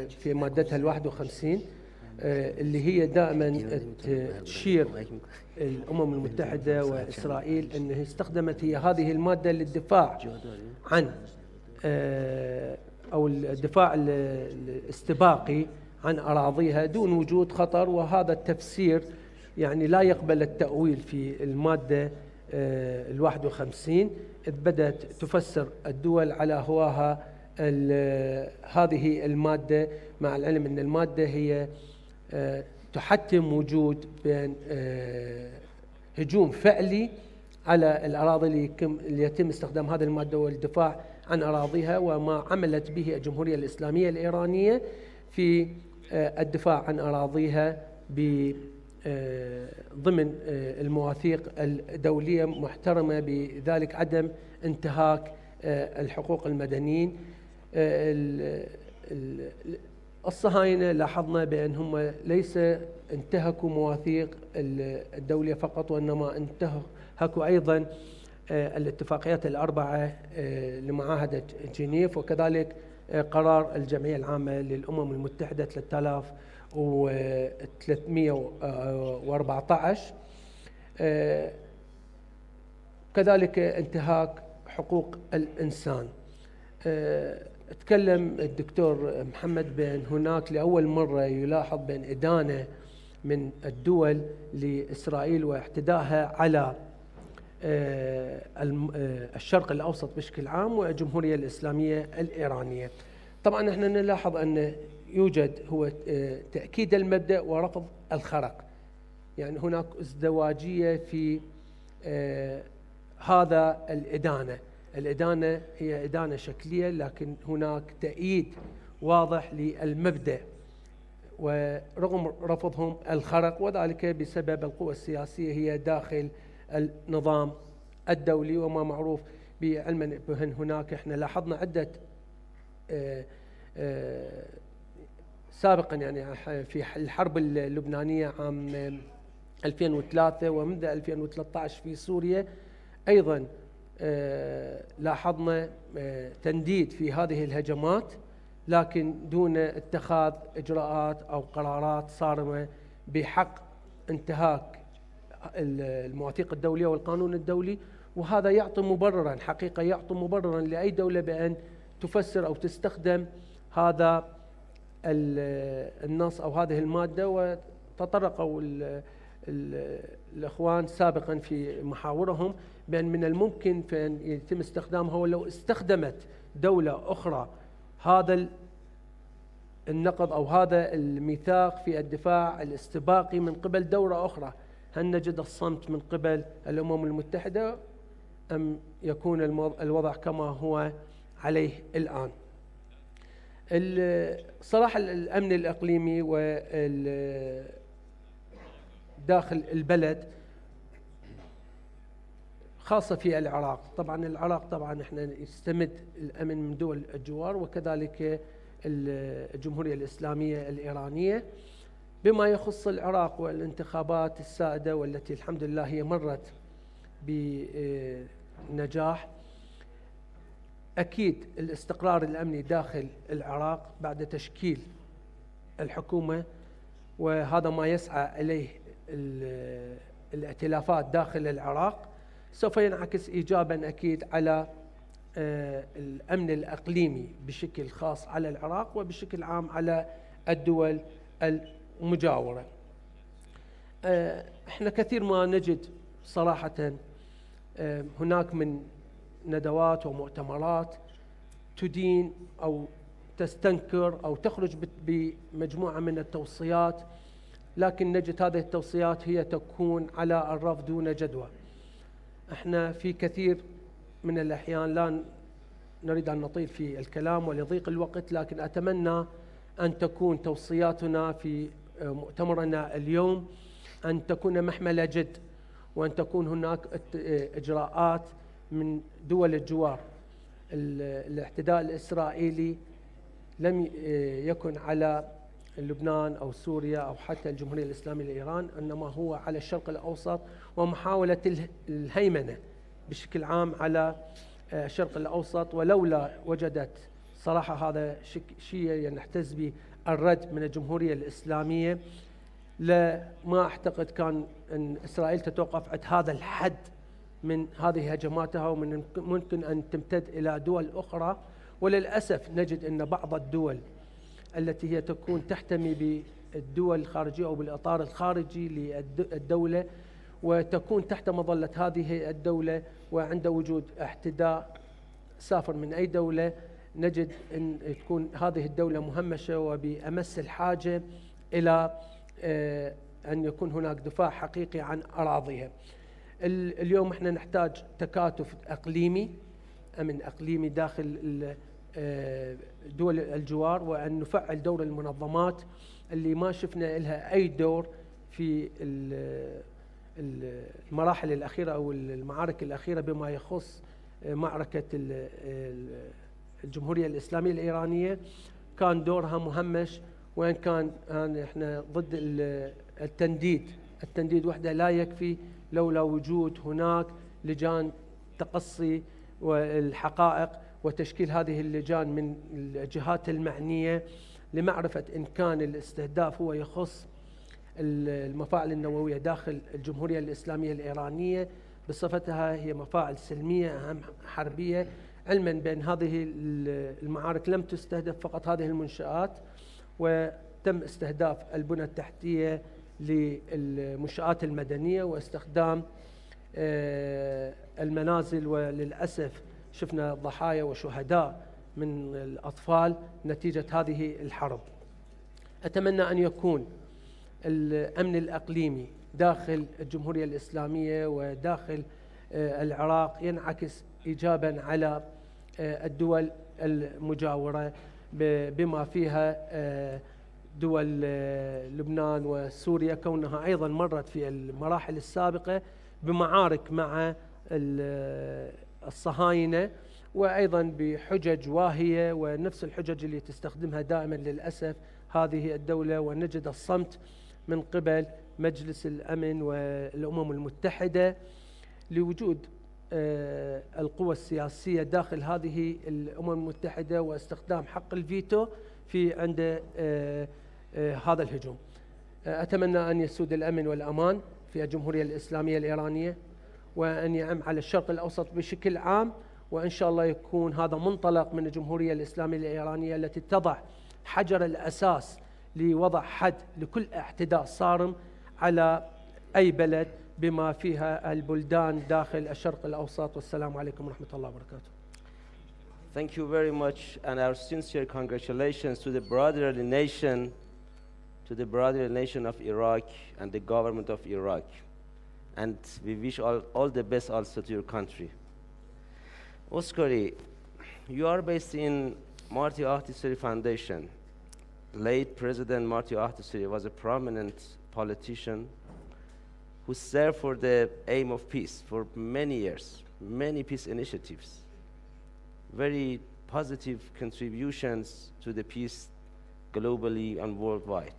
في مادتها 51 اللي هي دائما تشير الأمم المتحدة وإسرائيل أنها استخدمت هي هذه المادة للدفاع عن أو الدفاع الاستباقي عن أراضيها دون وجود خطر، وهذا التفسير يعني لا يقبل التأويل في المادة 51، إذ بدأت تفسر الدول على هواها هذه المادة، مع العلم أن المادة هي تحتم وجود بين هجوم فعلي على الأراضي اللي يتم استخدام هذه المادة والدفاع عن أراضيها، وما عملت به الجمهورية الإسلامية الإيرانية في الدفاع عن أراضيها ضمن المواثيق الدولية، محترمة بذلك عدم انتهاك الحقوق المدنيين. الصهاينة لاحظنا بأنهم ليس انتهكوا مواثيق الدولية فقط، وإنما انتهكوا أيضا الاتفاقيات الأربعة لمعاهدة جنيف، وكذلك قرار الجمعية العامة للأمم المتحدة 3314، كذلك انتهاك حقوق الإنسان. تكلم الدكتور محمد بأن هناك لأول مرة يلاحظ بأن إدانة من الدول لإسرائيل واعتدائها على الشرق الأوسط بشكل عام والجمهورية الإسلامية الإيرانية. طبعا احنا نلاحظ أن يوجد هو تأكيد المبدأ ورفض الخرق، يعني هناك ازدواجية في هذا الإدانة هي إدانة شكلية، لكن هناك تأييد واضح للمبدأ ورغم رفضهم الخرق، وذلك بسبب القوى السياسية هي داخل النظام الدولي. وما معروف بعلما بأن هناك احنا لاحظنا عدة سابقا يعني في الحرب اللبنانية عام 2003 ومنذ 2013 في سوريا أيضا لاحظنا تنديد في هذه الهجمات، لكن دون اتخاذ إجراءات أو قرارات صارمة بحق انتهاك المواثيق الدولية والقانون الدولي. وهذا يعطي مبررا، حقيقة يعطي مبررا لأي دولة بأن تفسر أو تستخدم هذا النص أو هذه المادة. وتطرقوا الأخوان سابقا في محاورهم بأن من الممكن فإن يتم استخدامها، ولو استخدمت دولة أخرى هذا النقض أو هذا الميثاق في الدفاع الاستباقي من قبل دولة أخرى، هل نجد الصمت من قبل الأمم المتحدة أم يكون الوضع كما هو عليه الآن؟ صراحة الأمن الإقليمي داخل البلد خاصة في العراق، طبعا العراق طبعا احنا يستمد الأمن من دول الجوار، وكذلك الجمهورية الإسلامية الإيرانية. بما يخص العراق والانتخابات السائدة والتي الحمد لله هي مرت بنجاح، أكيد الاستقرار الأمني داخل العراق بعد تشكيل الحكومة، وهذا ما يسعى إليه الائتلافات داخل العراق، سوف ينعكس إيجابا أكيد على الأمن الإقليمي بشكل خاص على العراق وبشكل عام على الدول المجاورة. احنا كثير ما نجد صراحة هناك من ندوات ومؤتمرات تدين أو تستنكر أو تخرج بمجموعة من التوصيات، لكن نجد هذه التوصيات هي تكون على الرف دون جدوى. احنا في كثير من الأحيان لا نريد أن نطيل في الكلام ولضيق الوقت، لكن أتمنى أن تكون توصياتنا في مؤتمرنا اليوم أن تكون محملة جد، وأن تكون هناك إجراءات من دول الجوار. الاعتداء الإسرائيلي لم يكن على لبنان أو سوريا أو حتى الجمهورية الإسلامية لإيران، إنما هو على الشرق الأوسط ومحاولة الهيمنة بشكل عام على الشرق الأوسط. ولولا وجدت صراحة هذا شيء نحتز به الرد من الجمهورية الإسلامية. لا ما أعتقد كان أن إسرائيل تتوقف عند هذا الحد من هذه هجماتها، ومن ممكن أن تمتد إلى دول أخرى. وللأسف نجد أن بعض الدول التي هي تكون تحتمي بالدول الخارجية أو بالإطار الخارجي للدولة وتكون تحت مظلة هذه الدولة، وعند وجود اعتداء سافر من أي دولة نجد أن تكون هذه الدولة مهمشة وبأمس الحاجة إلى أن يكون هناك دفاع حقيقي عن أراضيها. اليوم احنا نحتاج تكاتف إقليمي، أمن إقليمي داخل دول الجوار، وأن نفعل دور المنظمات اللي ما شفنا لها أي دور في المراحل الأخيرة أو المعارك الأخيرة بما يخص معركة الجمهورية الإسلامية الإيرانية. كان دورها مهمش، وإن كان احنا ضد التنديد وحده لا يكفي لولا وجود هناك لجان تقصي والحقائق وتشكيل هذه اللجان من الجهات المعنية لمعرفة إن كان الاستهداف هو يخص المفاعل النووية داخل الجمهورية الإسلامية الإيرانية بصفتها هي مفاعل سلمية أهم حربية، علما بأن هذه المعارك لم تستهدف فقط هذه المنشآت، وتم استهداف البنى التحتية للمنشآت المدنية واستخدام المنازل، وللأسف شفنا ضحايا وشهداء من الأطفال نتيجة هذه الحرب. أتمنى أن يكون الأمن الإقليمي داخل الجمهورية الإسلامية وداخل العراق ينعكس إيجابا على الدول المجاورة بما فيها دول لبنان وسوريا، كونها أيضا مرت في المراحل السابقة بمعارك مع الصهاينة، وأيضا بحجج واهية ونفس الحجج اللي تستخدمها دائما للأسف هذه الدولة. ونجد الصمت من قبل مجلس الأمن والأمم المتحدة لوجود القوى السياسية داخل هذه الأمم المتحدة واستخدام حق الفيتو في عند هذا الهجوم. أتمنى أن يسود الأمن والأمان في الجمهورية الإسلامية الإيرانية، وأن يعم على الشرق الأوسط بشكل عام، وإن شاء الله يكون هذا منطلق من الجمهورية الإسلامية الإيرانية التي تضع حجر الأساس لوضع حد لكل اعتداء صارم على أي بلد بما فيها البلدان داخل الشرق الأوسط. والسلام عليكم ورحمة الله وبركاته. Thank you very much, and our sincere congratulations to the brotherly nation of Iraq and the government of Iraq. And we wish all the best also to your country. Oskari, you are based in Marty Ahtisaari Foundation. Late President Marty Ahtisaari was a prominent politician who served for the aim of peace for many years, many peace initiatives, very positive contributions to the peace globally and worldwide.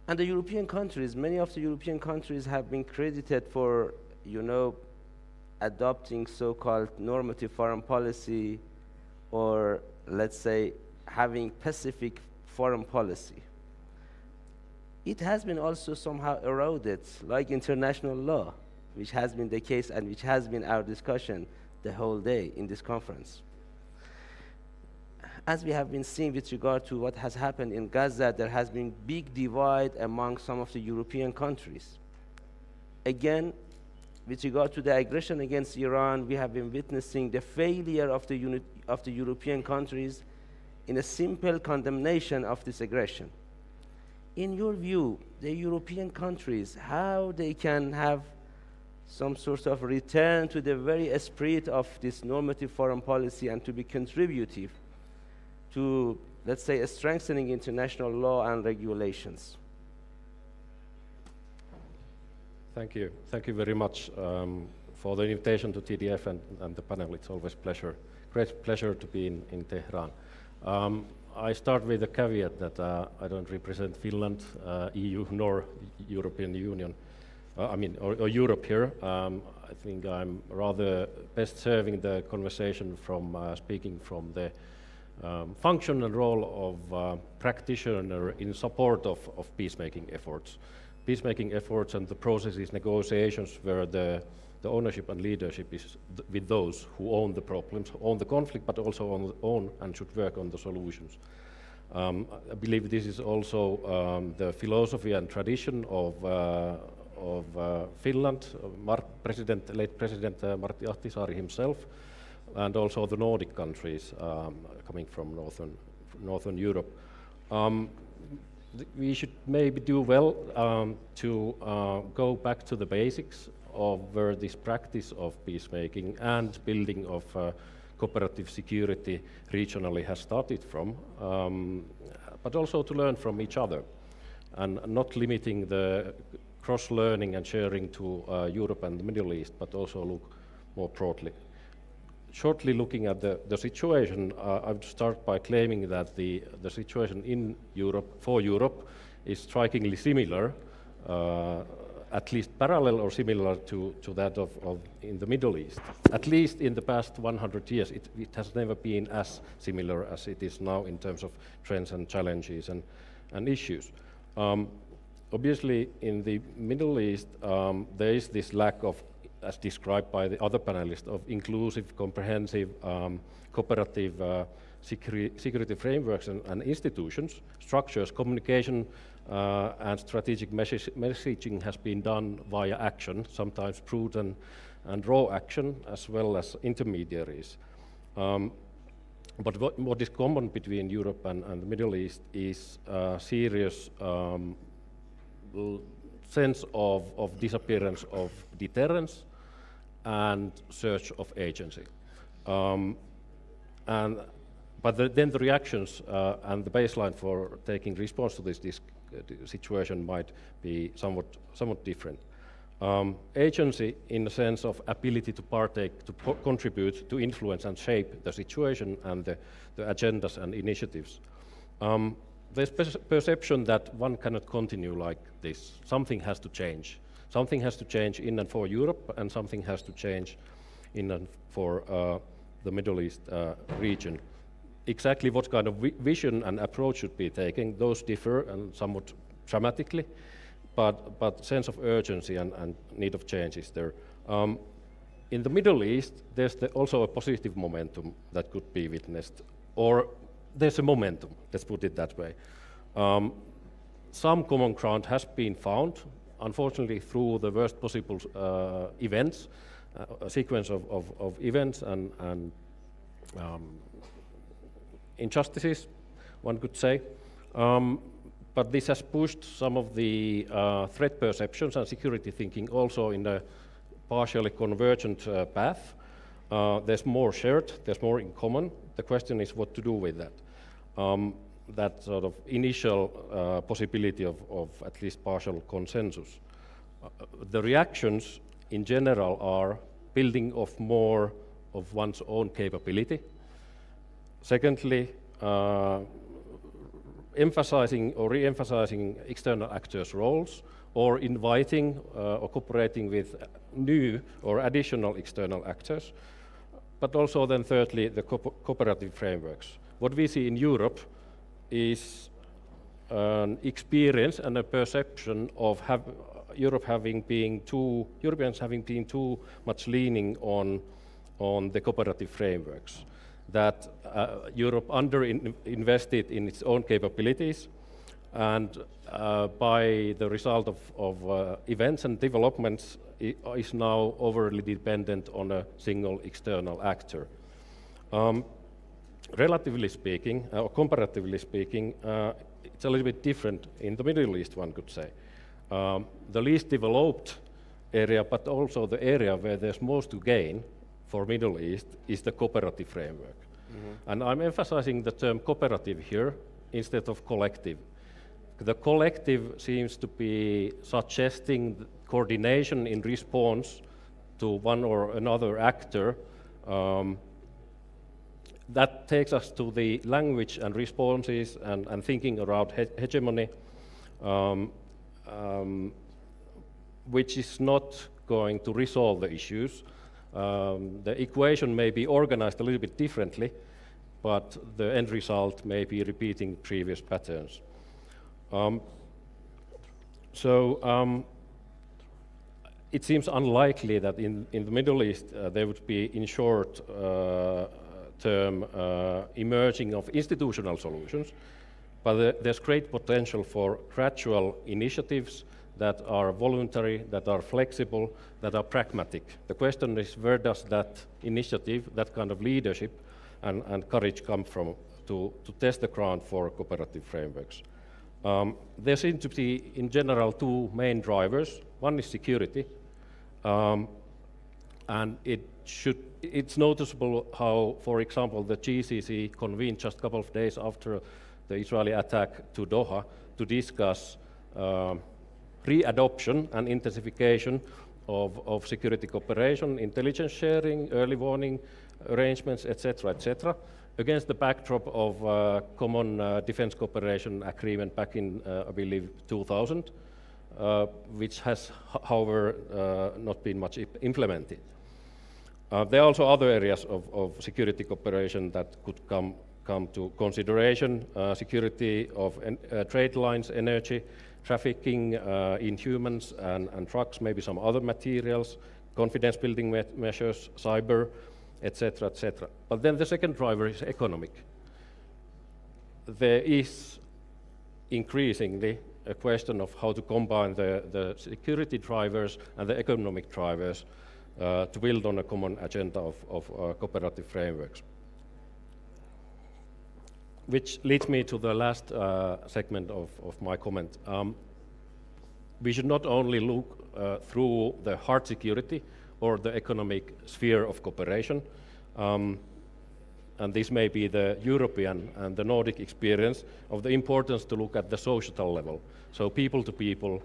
And the European countries, many of the European countries have been credited for, adopting so-called normative foreign policy, or let's say having pacific foreign policy. It has been also somehow eroded, like international law, which has been the case and which has been our discussion the whole day in this conference. As we have been seeing with regard to what has happened in Gaza, there has been big divide among some of the European countries. Again, with regard to the aggression against Iran, we have been witnessing the failure of the European countries in a simple condemnation of this aggression. In your view, the European countries, how they can have some sort of return to the very esprit of this normative foreign policy and to be contributive to, let's say, strengthening international law and regulations? Thank you. Thank you very much for the invitation to TDF and the panel. It's always great pleasure to be in Tehran. I start with a caveat that I don't represent Finland, EU, nor European Union. Or Europe here. I think I'm rather best serving the conversation from speaking from the function and role of practitioner in support of peacemaking efforts. Peacemaking efforts and the processes, negotiations where the ownership and leadership is with those who own the problems, own the conflict, but also own and should work on the solutions. I believe this is also the philosophy and tradition of Finland, late President Martti Ahtisaari himself, and also the Nordic countries coming from Northern Europe. We should maybe do well to go back to the basics of where this practice of peacemaking and building of cooperative security regionally has started from, but also to learn from each other and not limiting the cross-learning and sharing to Europe and the Middle East, but also look more broadly. Shortly looking at the situation, I would start by claiming that the situation in Europe, for Europe, is strikingly similar, at least parallel or similar to that of in the Middle East. At least in the past 100 years, it has never been as similar as it is now in terms of trends and challenges and issues. Obviously, in the Middle East, there is this lack of, as described by the other panelists, of inclusive, comprehensive, cooperative security frameworks and institutions, structures, communication, and strategic messaging has been done via action, sometimes prudent and raw action, as well as intermediaries. But what is common between Europe and the Middle East is a serious sense of disappearance of deterrence and search of agency. But then the reactions and the baseline for taking response to this situation might be somewhat different. Agency in the sense of ability to partake, to contribute, to influence and shape the situation and the agendas and initiatives. There's perception that one cannot continue like this. Something has to change. Something has to change in and for Europe, and something has to change in and for the Middle East region. Exactly what kind of vision and approach should be taken, those differ and somewhat dramatically, but sense of urgency and need of change is there. In the Middle East, there's also a positive momentum that could be witnessed, or there's a momentum, let's put it that way. Some common ground has been found, unfortunately through the worst possible events, a sequence of events and injustices, one could say. But this has pushed some of the threat perceptions and security thinking also in a partially convergent path. There's more shared, there's more in common. The question is what to do with that. That sort of initial possibility of at least partial consensus. The reactions in general are building of more of one's own capability. Secondly, emphasizing or re-emphasizing external actors' roles, or inviting or cooperating with new or additional external actors. But also then thirdly, the cooperative frameworks. What we see in Europe is an experience and a perception of Europeans having been too much leaning on the cooperative frameworks. That Europe underinvested in its own capabilities, and by the result of events and developments is now overly dependent on a single external actor. Relatively speaking, or comparatively speaking, it's a little bit different in the Middle East, one could say. The least developed area, but also the area where there's most to gain for Middle East is the cooperative framework. Mm-hmm. And I'm emphasizing the term cooperative here instead of collective. The collective seems to be suggesting coordination in response to one or another actor. That takes us to the language and responses and thinking around hegemony, which is not going to resolve the issues. The equation may be organized a little bit differently. but the end result may be repeating previous patterns. It seems unlikely that in the Middle East there would be, in short term, emerging of institutional solutions, but there's great potential for gradual initiatives that are voluntary, that are flexible, that are pragmatic. The question is, where does that initiative, that kind of leadership and courage come from to test the ground for cooperative frameworks? There seem to be, in general, two main drivers. One is security, and it's noticeable how, for example, the GCC convened just a couple of days after the Israeli attack to Doha to discuss re-adoption and intensification of security cooperation, intelligence sharing, early warning arrangements, etc., against the backdrop of common defense cooperation agreement back in, I believe, 2000, which has, however, not been much implemented. There are also other areas of security cooperation that could come to consideration: security of trade lines, energy, trafficking in humans and drugs, maybe some other materials, confidence building measures, cyber, etc. But then the second driver is economic. There is increasingly a question of how to combine the security drivers and the economic drivers to build on a common agenda of cooperative frameworks. Which leads me to the last segment of my comment. We should not only look through the hard security or the economic sphere of cooperation, and this may be the European and the Nordic experience of the importance to look at the societal level. So people-to-people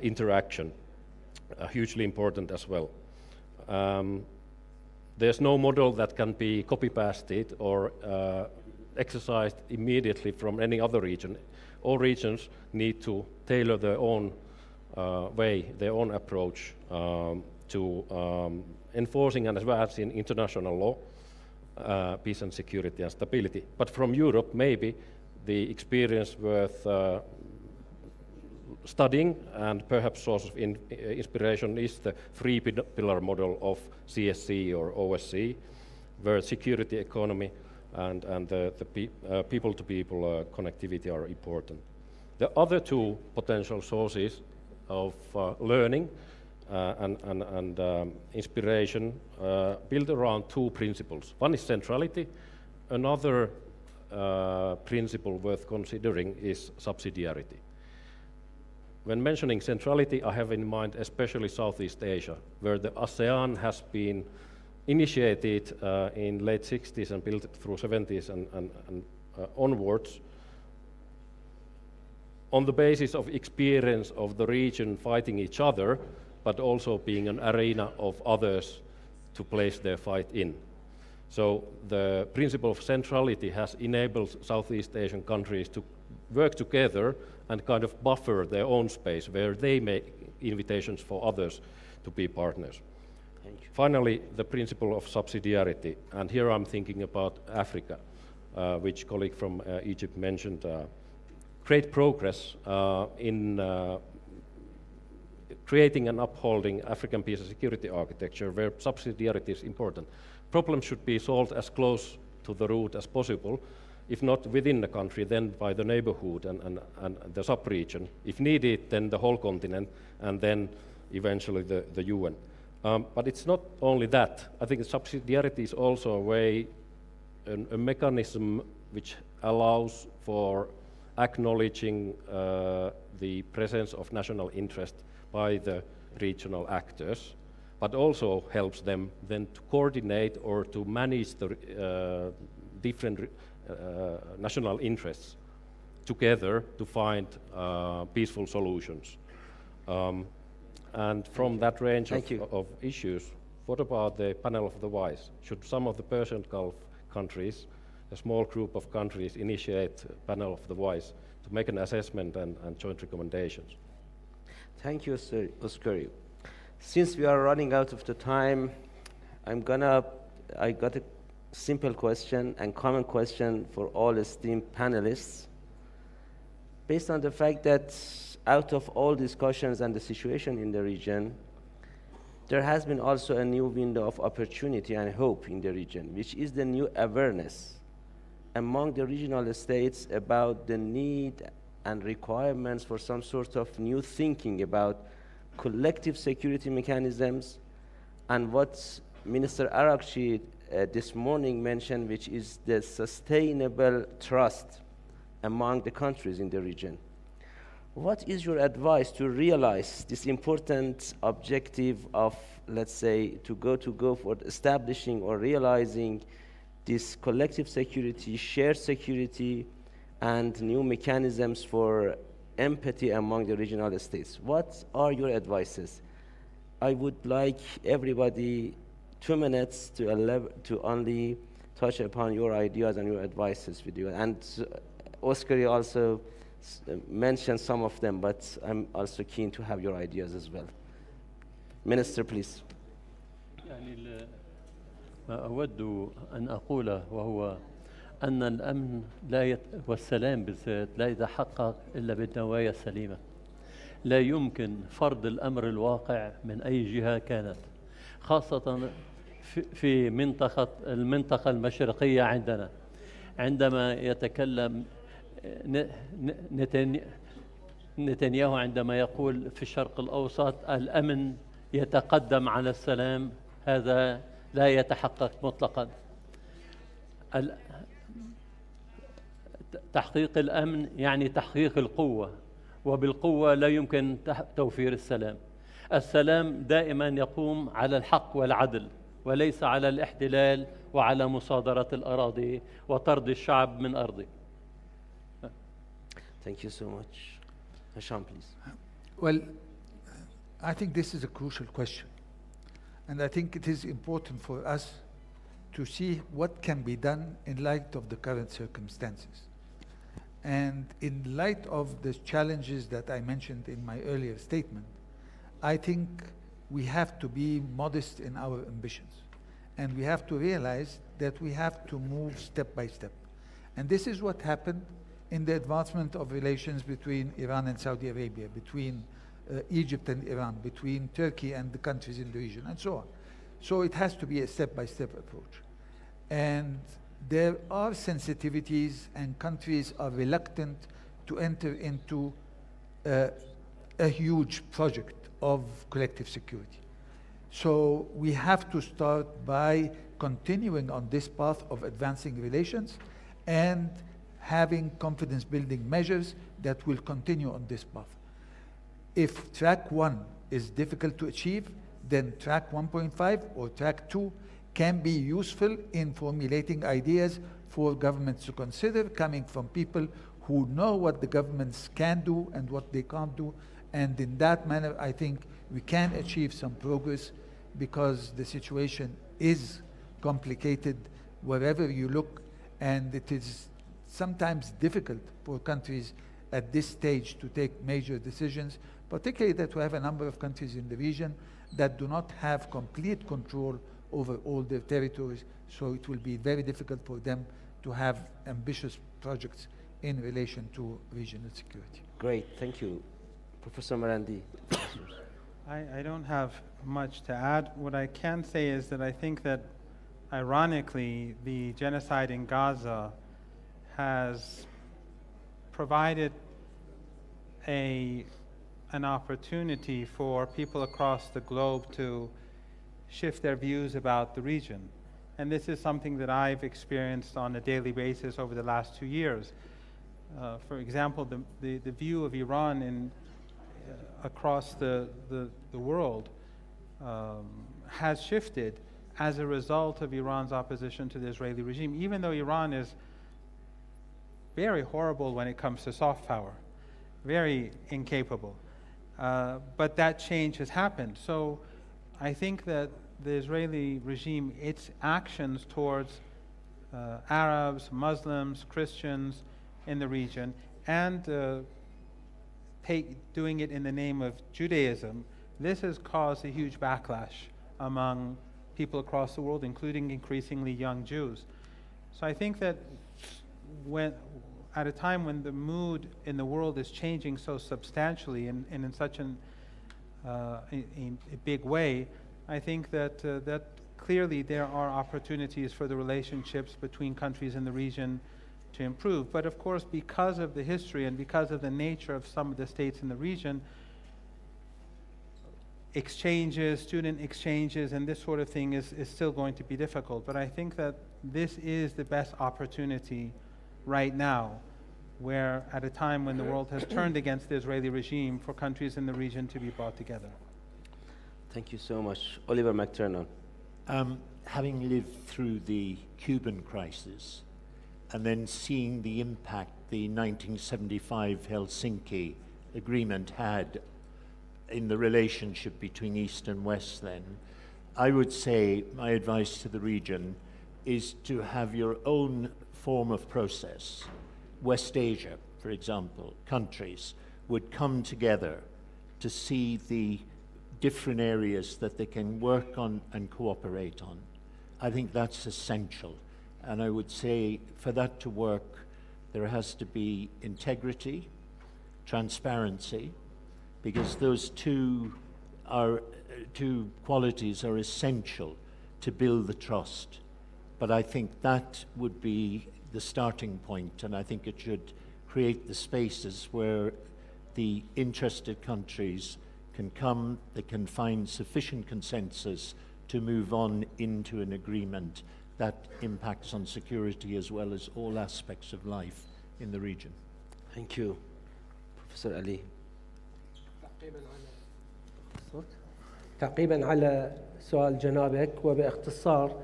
interaction, hugely important as well. There's no model that can be copy-pasted or exercised immediately from any other region. All regions need to tailor their own way, their own approach to enforcing and advancing international law, peace and security and stability. But from Europe, maybe the experience worth studying and perhaps source of inspiration is the three-pillar model of CSC or OSC, where security, economy, and the people-to-people connectivity are important. The other two potential sources of learning and inspiration build around two principles. One is centrality. Another principle worth considering is subsidiarity. When mentioning centrality, I have in mind especially Southeast Asia, where the ASEAN has been initiated in late 60s and built through 70s and onwards on the basis of experience of the region fighting each other, but also being an arena of others to place their fight in. So the principle of centrality has enabled Southeast Asian countries to work together and kind of buffer their own space where they make invitations for others to be partners. Finally, the principle of subsidiarity, and here I'm thinking about Africa, which colleague from Egypt mentioned. Great progress in creating and upholding African peace and security architecture where subsidiarity is important. Problems should be solved as close to the root as possible, if not within the country, then by the neighborhood and the sub-region. If needed, then the whole continent, and then eventually the UN. But it's not only that. I think subsidiarity is also a way, a mechanism which allows for acknowledging the presence of national interest by the regional actors, but also helps them then to coordinate or to manage the different national interests together to find peaceful solutions. And from that range of issues, what about the panel of the wise? Should some of the Persian Gulf countries, a small group of countries, initiate panel of the wise to make an assessment and joint recommendations? Thank you, Oskari. Since we are running out of the time, I got a simple question and common question for all esteemed panelists. Based on the fact that out of all discussions and the situation in the region, there has been also a new window of opportunity and hope in the region, which is the new awareness among the regional states about the need and requirements for some sort of new thinking about collective security mechanisms and what Minister Arakchi this morning mentioned, which is the sustainable trust among the countries in the region. What is your advice to realize this important objective of, let's say, to go for establishing or realizing this collective security, shared security, and new mechanisms for empathy among the regional states? What are your advices? I would like everybody 2 minutes to only touch upon your ideas and your advices with you. And Oskari also mentioned some of them, but I'm also keen to have your ideas as well. Minister, please. يعني ما أود أن أقوله وهو أن الأمن والسلام بالذات لا يتحقق إلا بالنوايا السليمة. لا يمكن فرض الأمر الواقع من أي جهة كانت، خاصة في المنطقة المشرقية عندنا. عندما يتكلم نتنياهو عندما يقول في الشرق الأوسط الأمن يتقدم على السلام، هذا لا يتحقق مطلقا. تحقيق الأمن يعني تحقيق القوة، وبالقوة لا يمكن توفير السلام. السلام دائما يقوم على الحق والعدل وليس على الاحتلال وعلى مصادرة الأراضي وطرد الشعب من أرضه. Thank you so much. Hesham, please. Well, I think this is a crucial question. And I think it is important for us to see what can be done in light of the current circumstances. And in light of the challenges that I mentioned in my earlier statement, I think we have to be modest in our ambitions. And we have to realize that we have to move step by step. And this is what happened in the advancement of relations between Iran and Saudi Arabia, between Egypt and Iran, between Turkey and the countries in the region, and so on. So it has to be a step-by-step approach. And there are sensitivities, and countries are reluctant to enter into a huge project of collective security. So we have to start by continuing on this path of advancing relations and having confidence-building measures that will continue on this path. If track 1 is difficult to achieve, then track 1.5 or track 2 can be useful in formulating ideas for governments to consider, coming from people who know what the governments can do and what they can't do. And in that manner, I think we can achieve some progress, because the situation is complicated wherever you look, and it is sometimes difficult for countries at this stage to take major decisions, particularly that we have a number of countries in the region that do not have complete control over all their territories, so it will be very difficult for them to have ambitious projects in relation to regional security. Great, thank you. Professor Marandi. I don't have much to add. What I can say is that I think that, ironically, the genocide in Gaza has provided an opportunity for people across the globe to shift their views about the region. And this is something that I've experienced on a daily basis over the last 2 years. For example, the view of Iran across the world has shifted as a result of Iran's opposition to the Israeli regime, even though Iran is very horrible when it comes to soft power, very incapable. But that change has happened. So I think that the Israeli regime, its actions towards Arabs, Muslims, Christians in the region, and doing it in the name of Judaism, this has caused a huge backlash among people across the world, including increasingly young Jews. So I think that at a time when the mood in the world is changing so substantially and in such a big way, I think that clearly there are opportunities for the relationships between countries in the region to improve. But of course, because of the history and because of the nature of some of the states in the region, exchanges, student exchanges, and this sort of thing is still going to be difficult. But I think that this is the best opportunity right now, where at a time when the world has turned against the Israeli regime, for countries in the region to be brought together. Thank you so much. Oliver McTernan. Having lived through the Cuban crisis and then seeing the impact the 1975 Helsinki agreement had in the relationship between East and West then, I would say my advice to the region is to have your own form of process. West Asia, for example, countries would come together to see the different areas that they can work on and cooperate on. I think that's essential. And I would say for that to work, there has to be integrity, transparency, because those two qualities are essential to build the trust. But I think that would be the starting point, and I think it should create the spaces where the interested countries can come, they can find sufficient consensus to move on into an agreement that impacts on security as well as all aspects of life in the region. Thank you. Professor Ali. تعقيبا على سؤال جنابك، وباختصار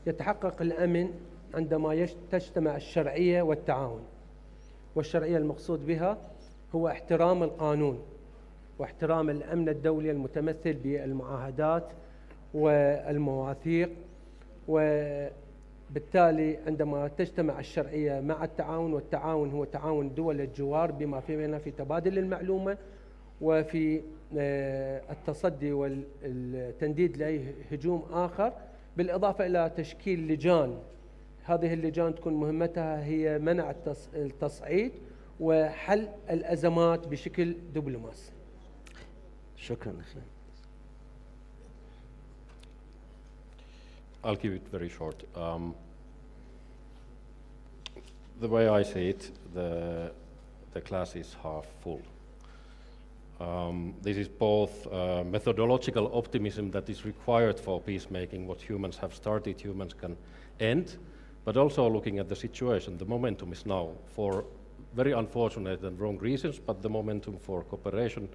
يتحقق الأمن عندما تجتمع الشرعية والتعاون. والشرعية المقصود بها هو احترام القانون واحترام الأمن الدولي المتمثل بالمعاهدات والمواثيق، وبالتالي عندما تجتمع الشرعية مع التعاون، والتعاون هو تعاون دول الجوار بما في بينها في تبادل المعلومة وفي التصدي والتنديد لأي هجوم آخر، بالإضافة إلى تشكيل لجان. هذه اللجان تكون مهمتها هي منع التصعيد وحل الأزمات بشكل دبلوماسي. شكرا أخي. I'll keep it very short. The way I see it, the class is half full. This is both methodological optimism that is required for peacemaking, what humans have started, humans can end, but also looking at the situation. The momentum is now, for very unfortunate and wrong reasons, but the momentum for cooperation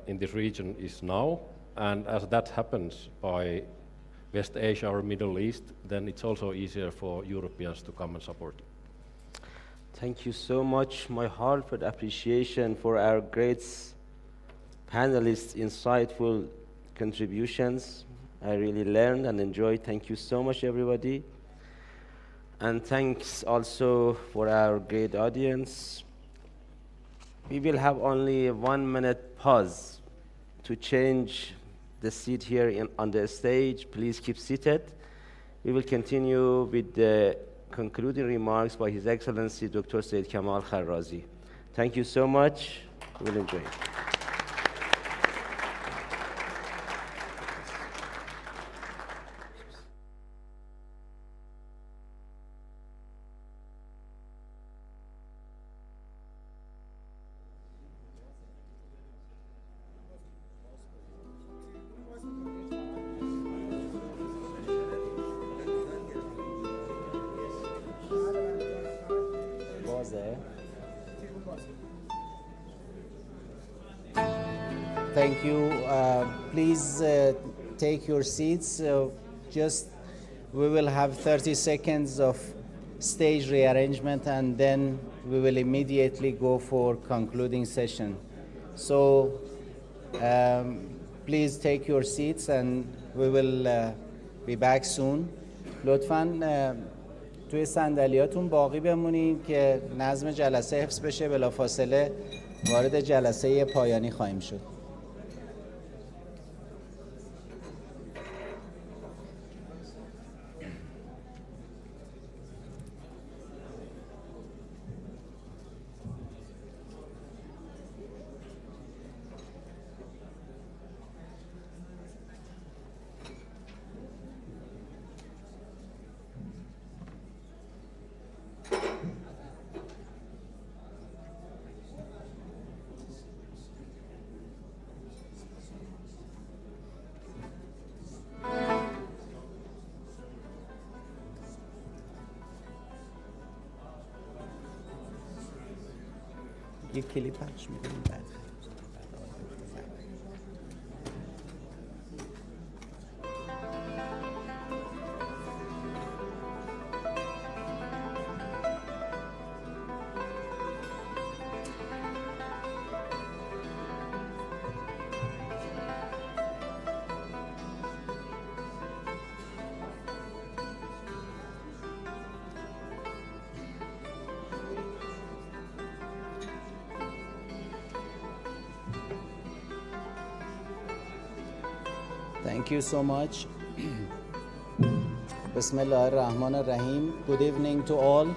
in this region is now, and as that happens by West Asia or Middle East, then it's also easier for Europeans to come and support. Thank you so much. My heartfelt appreciation for our great panelists' insightful contributions. I really learned and enjoyed. Thank you so much, everybody. And thanks also for our great audience. We will have only a 1 minute pause to change the seat here on the stage. Please keep seated. We will continue with the concluding remarks by His Excellency Dr. Seyed Kamal Kharrazi. Thank you so much. We'll enjoy it. Thank you. Please take your seats. We will have 30 seconds of stage rearrangement, and then we will immediately go for concluding session. So please take your seats, and we will be back soon. لطفاً توی صندلیاتون باقی بمونین که نظم جلسه حفظ بشه. بلافاصله وارد جلسه پایانی خواهیم شد. یک کلیپ پخش می‌کنیم بعد. Thank you so much. Bismillah ar-Rahman ar-Rahim. Good evening to all.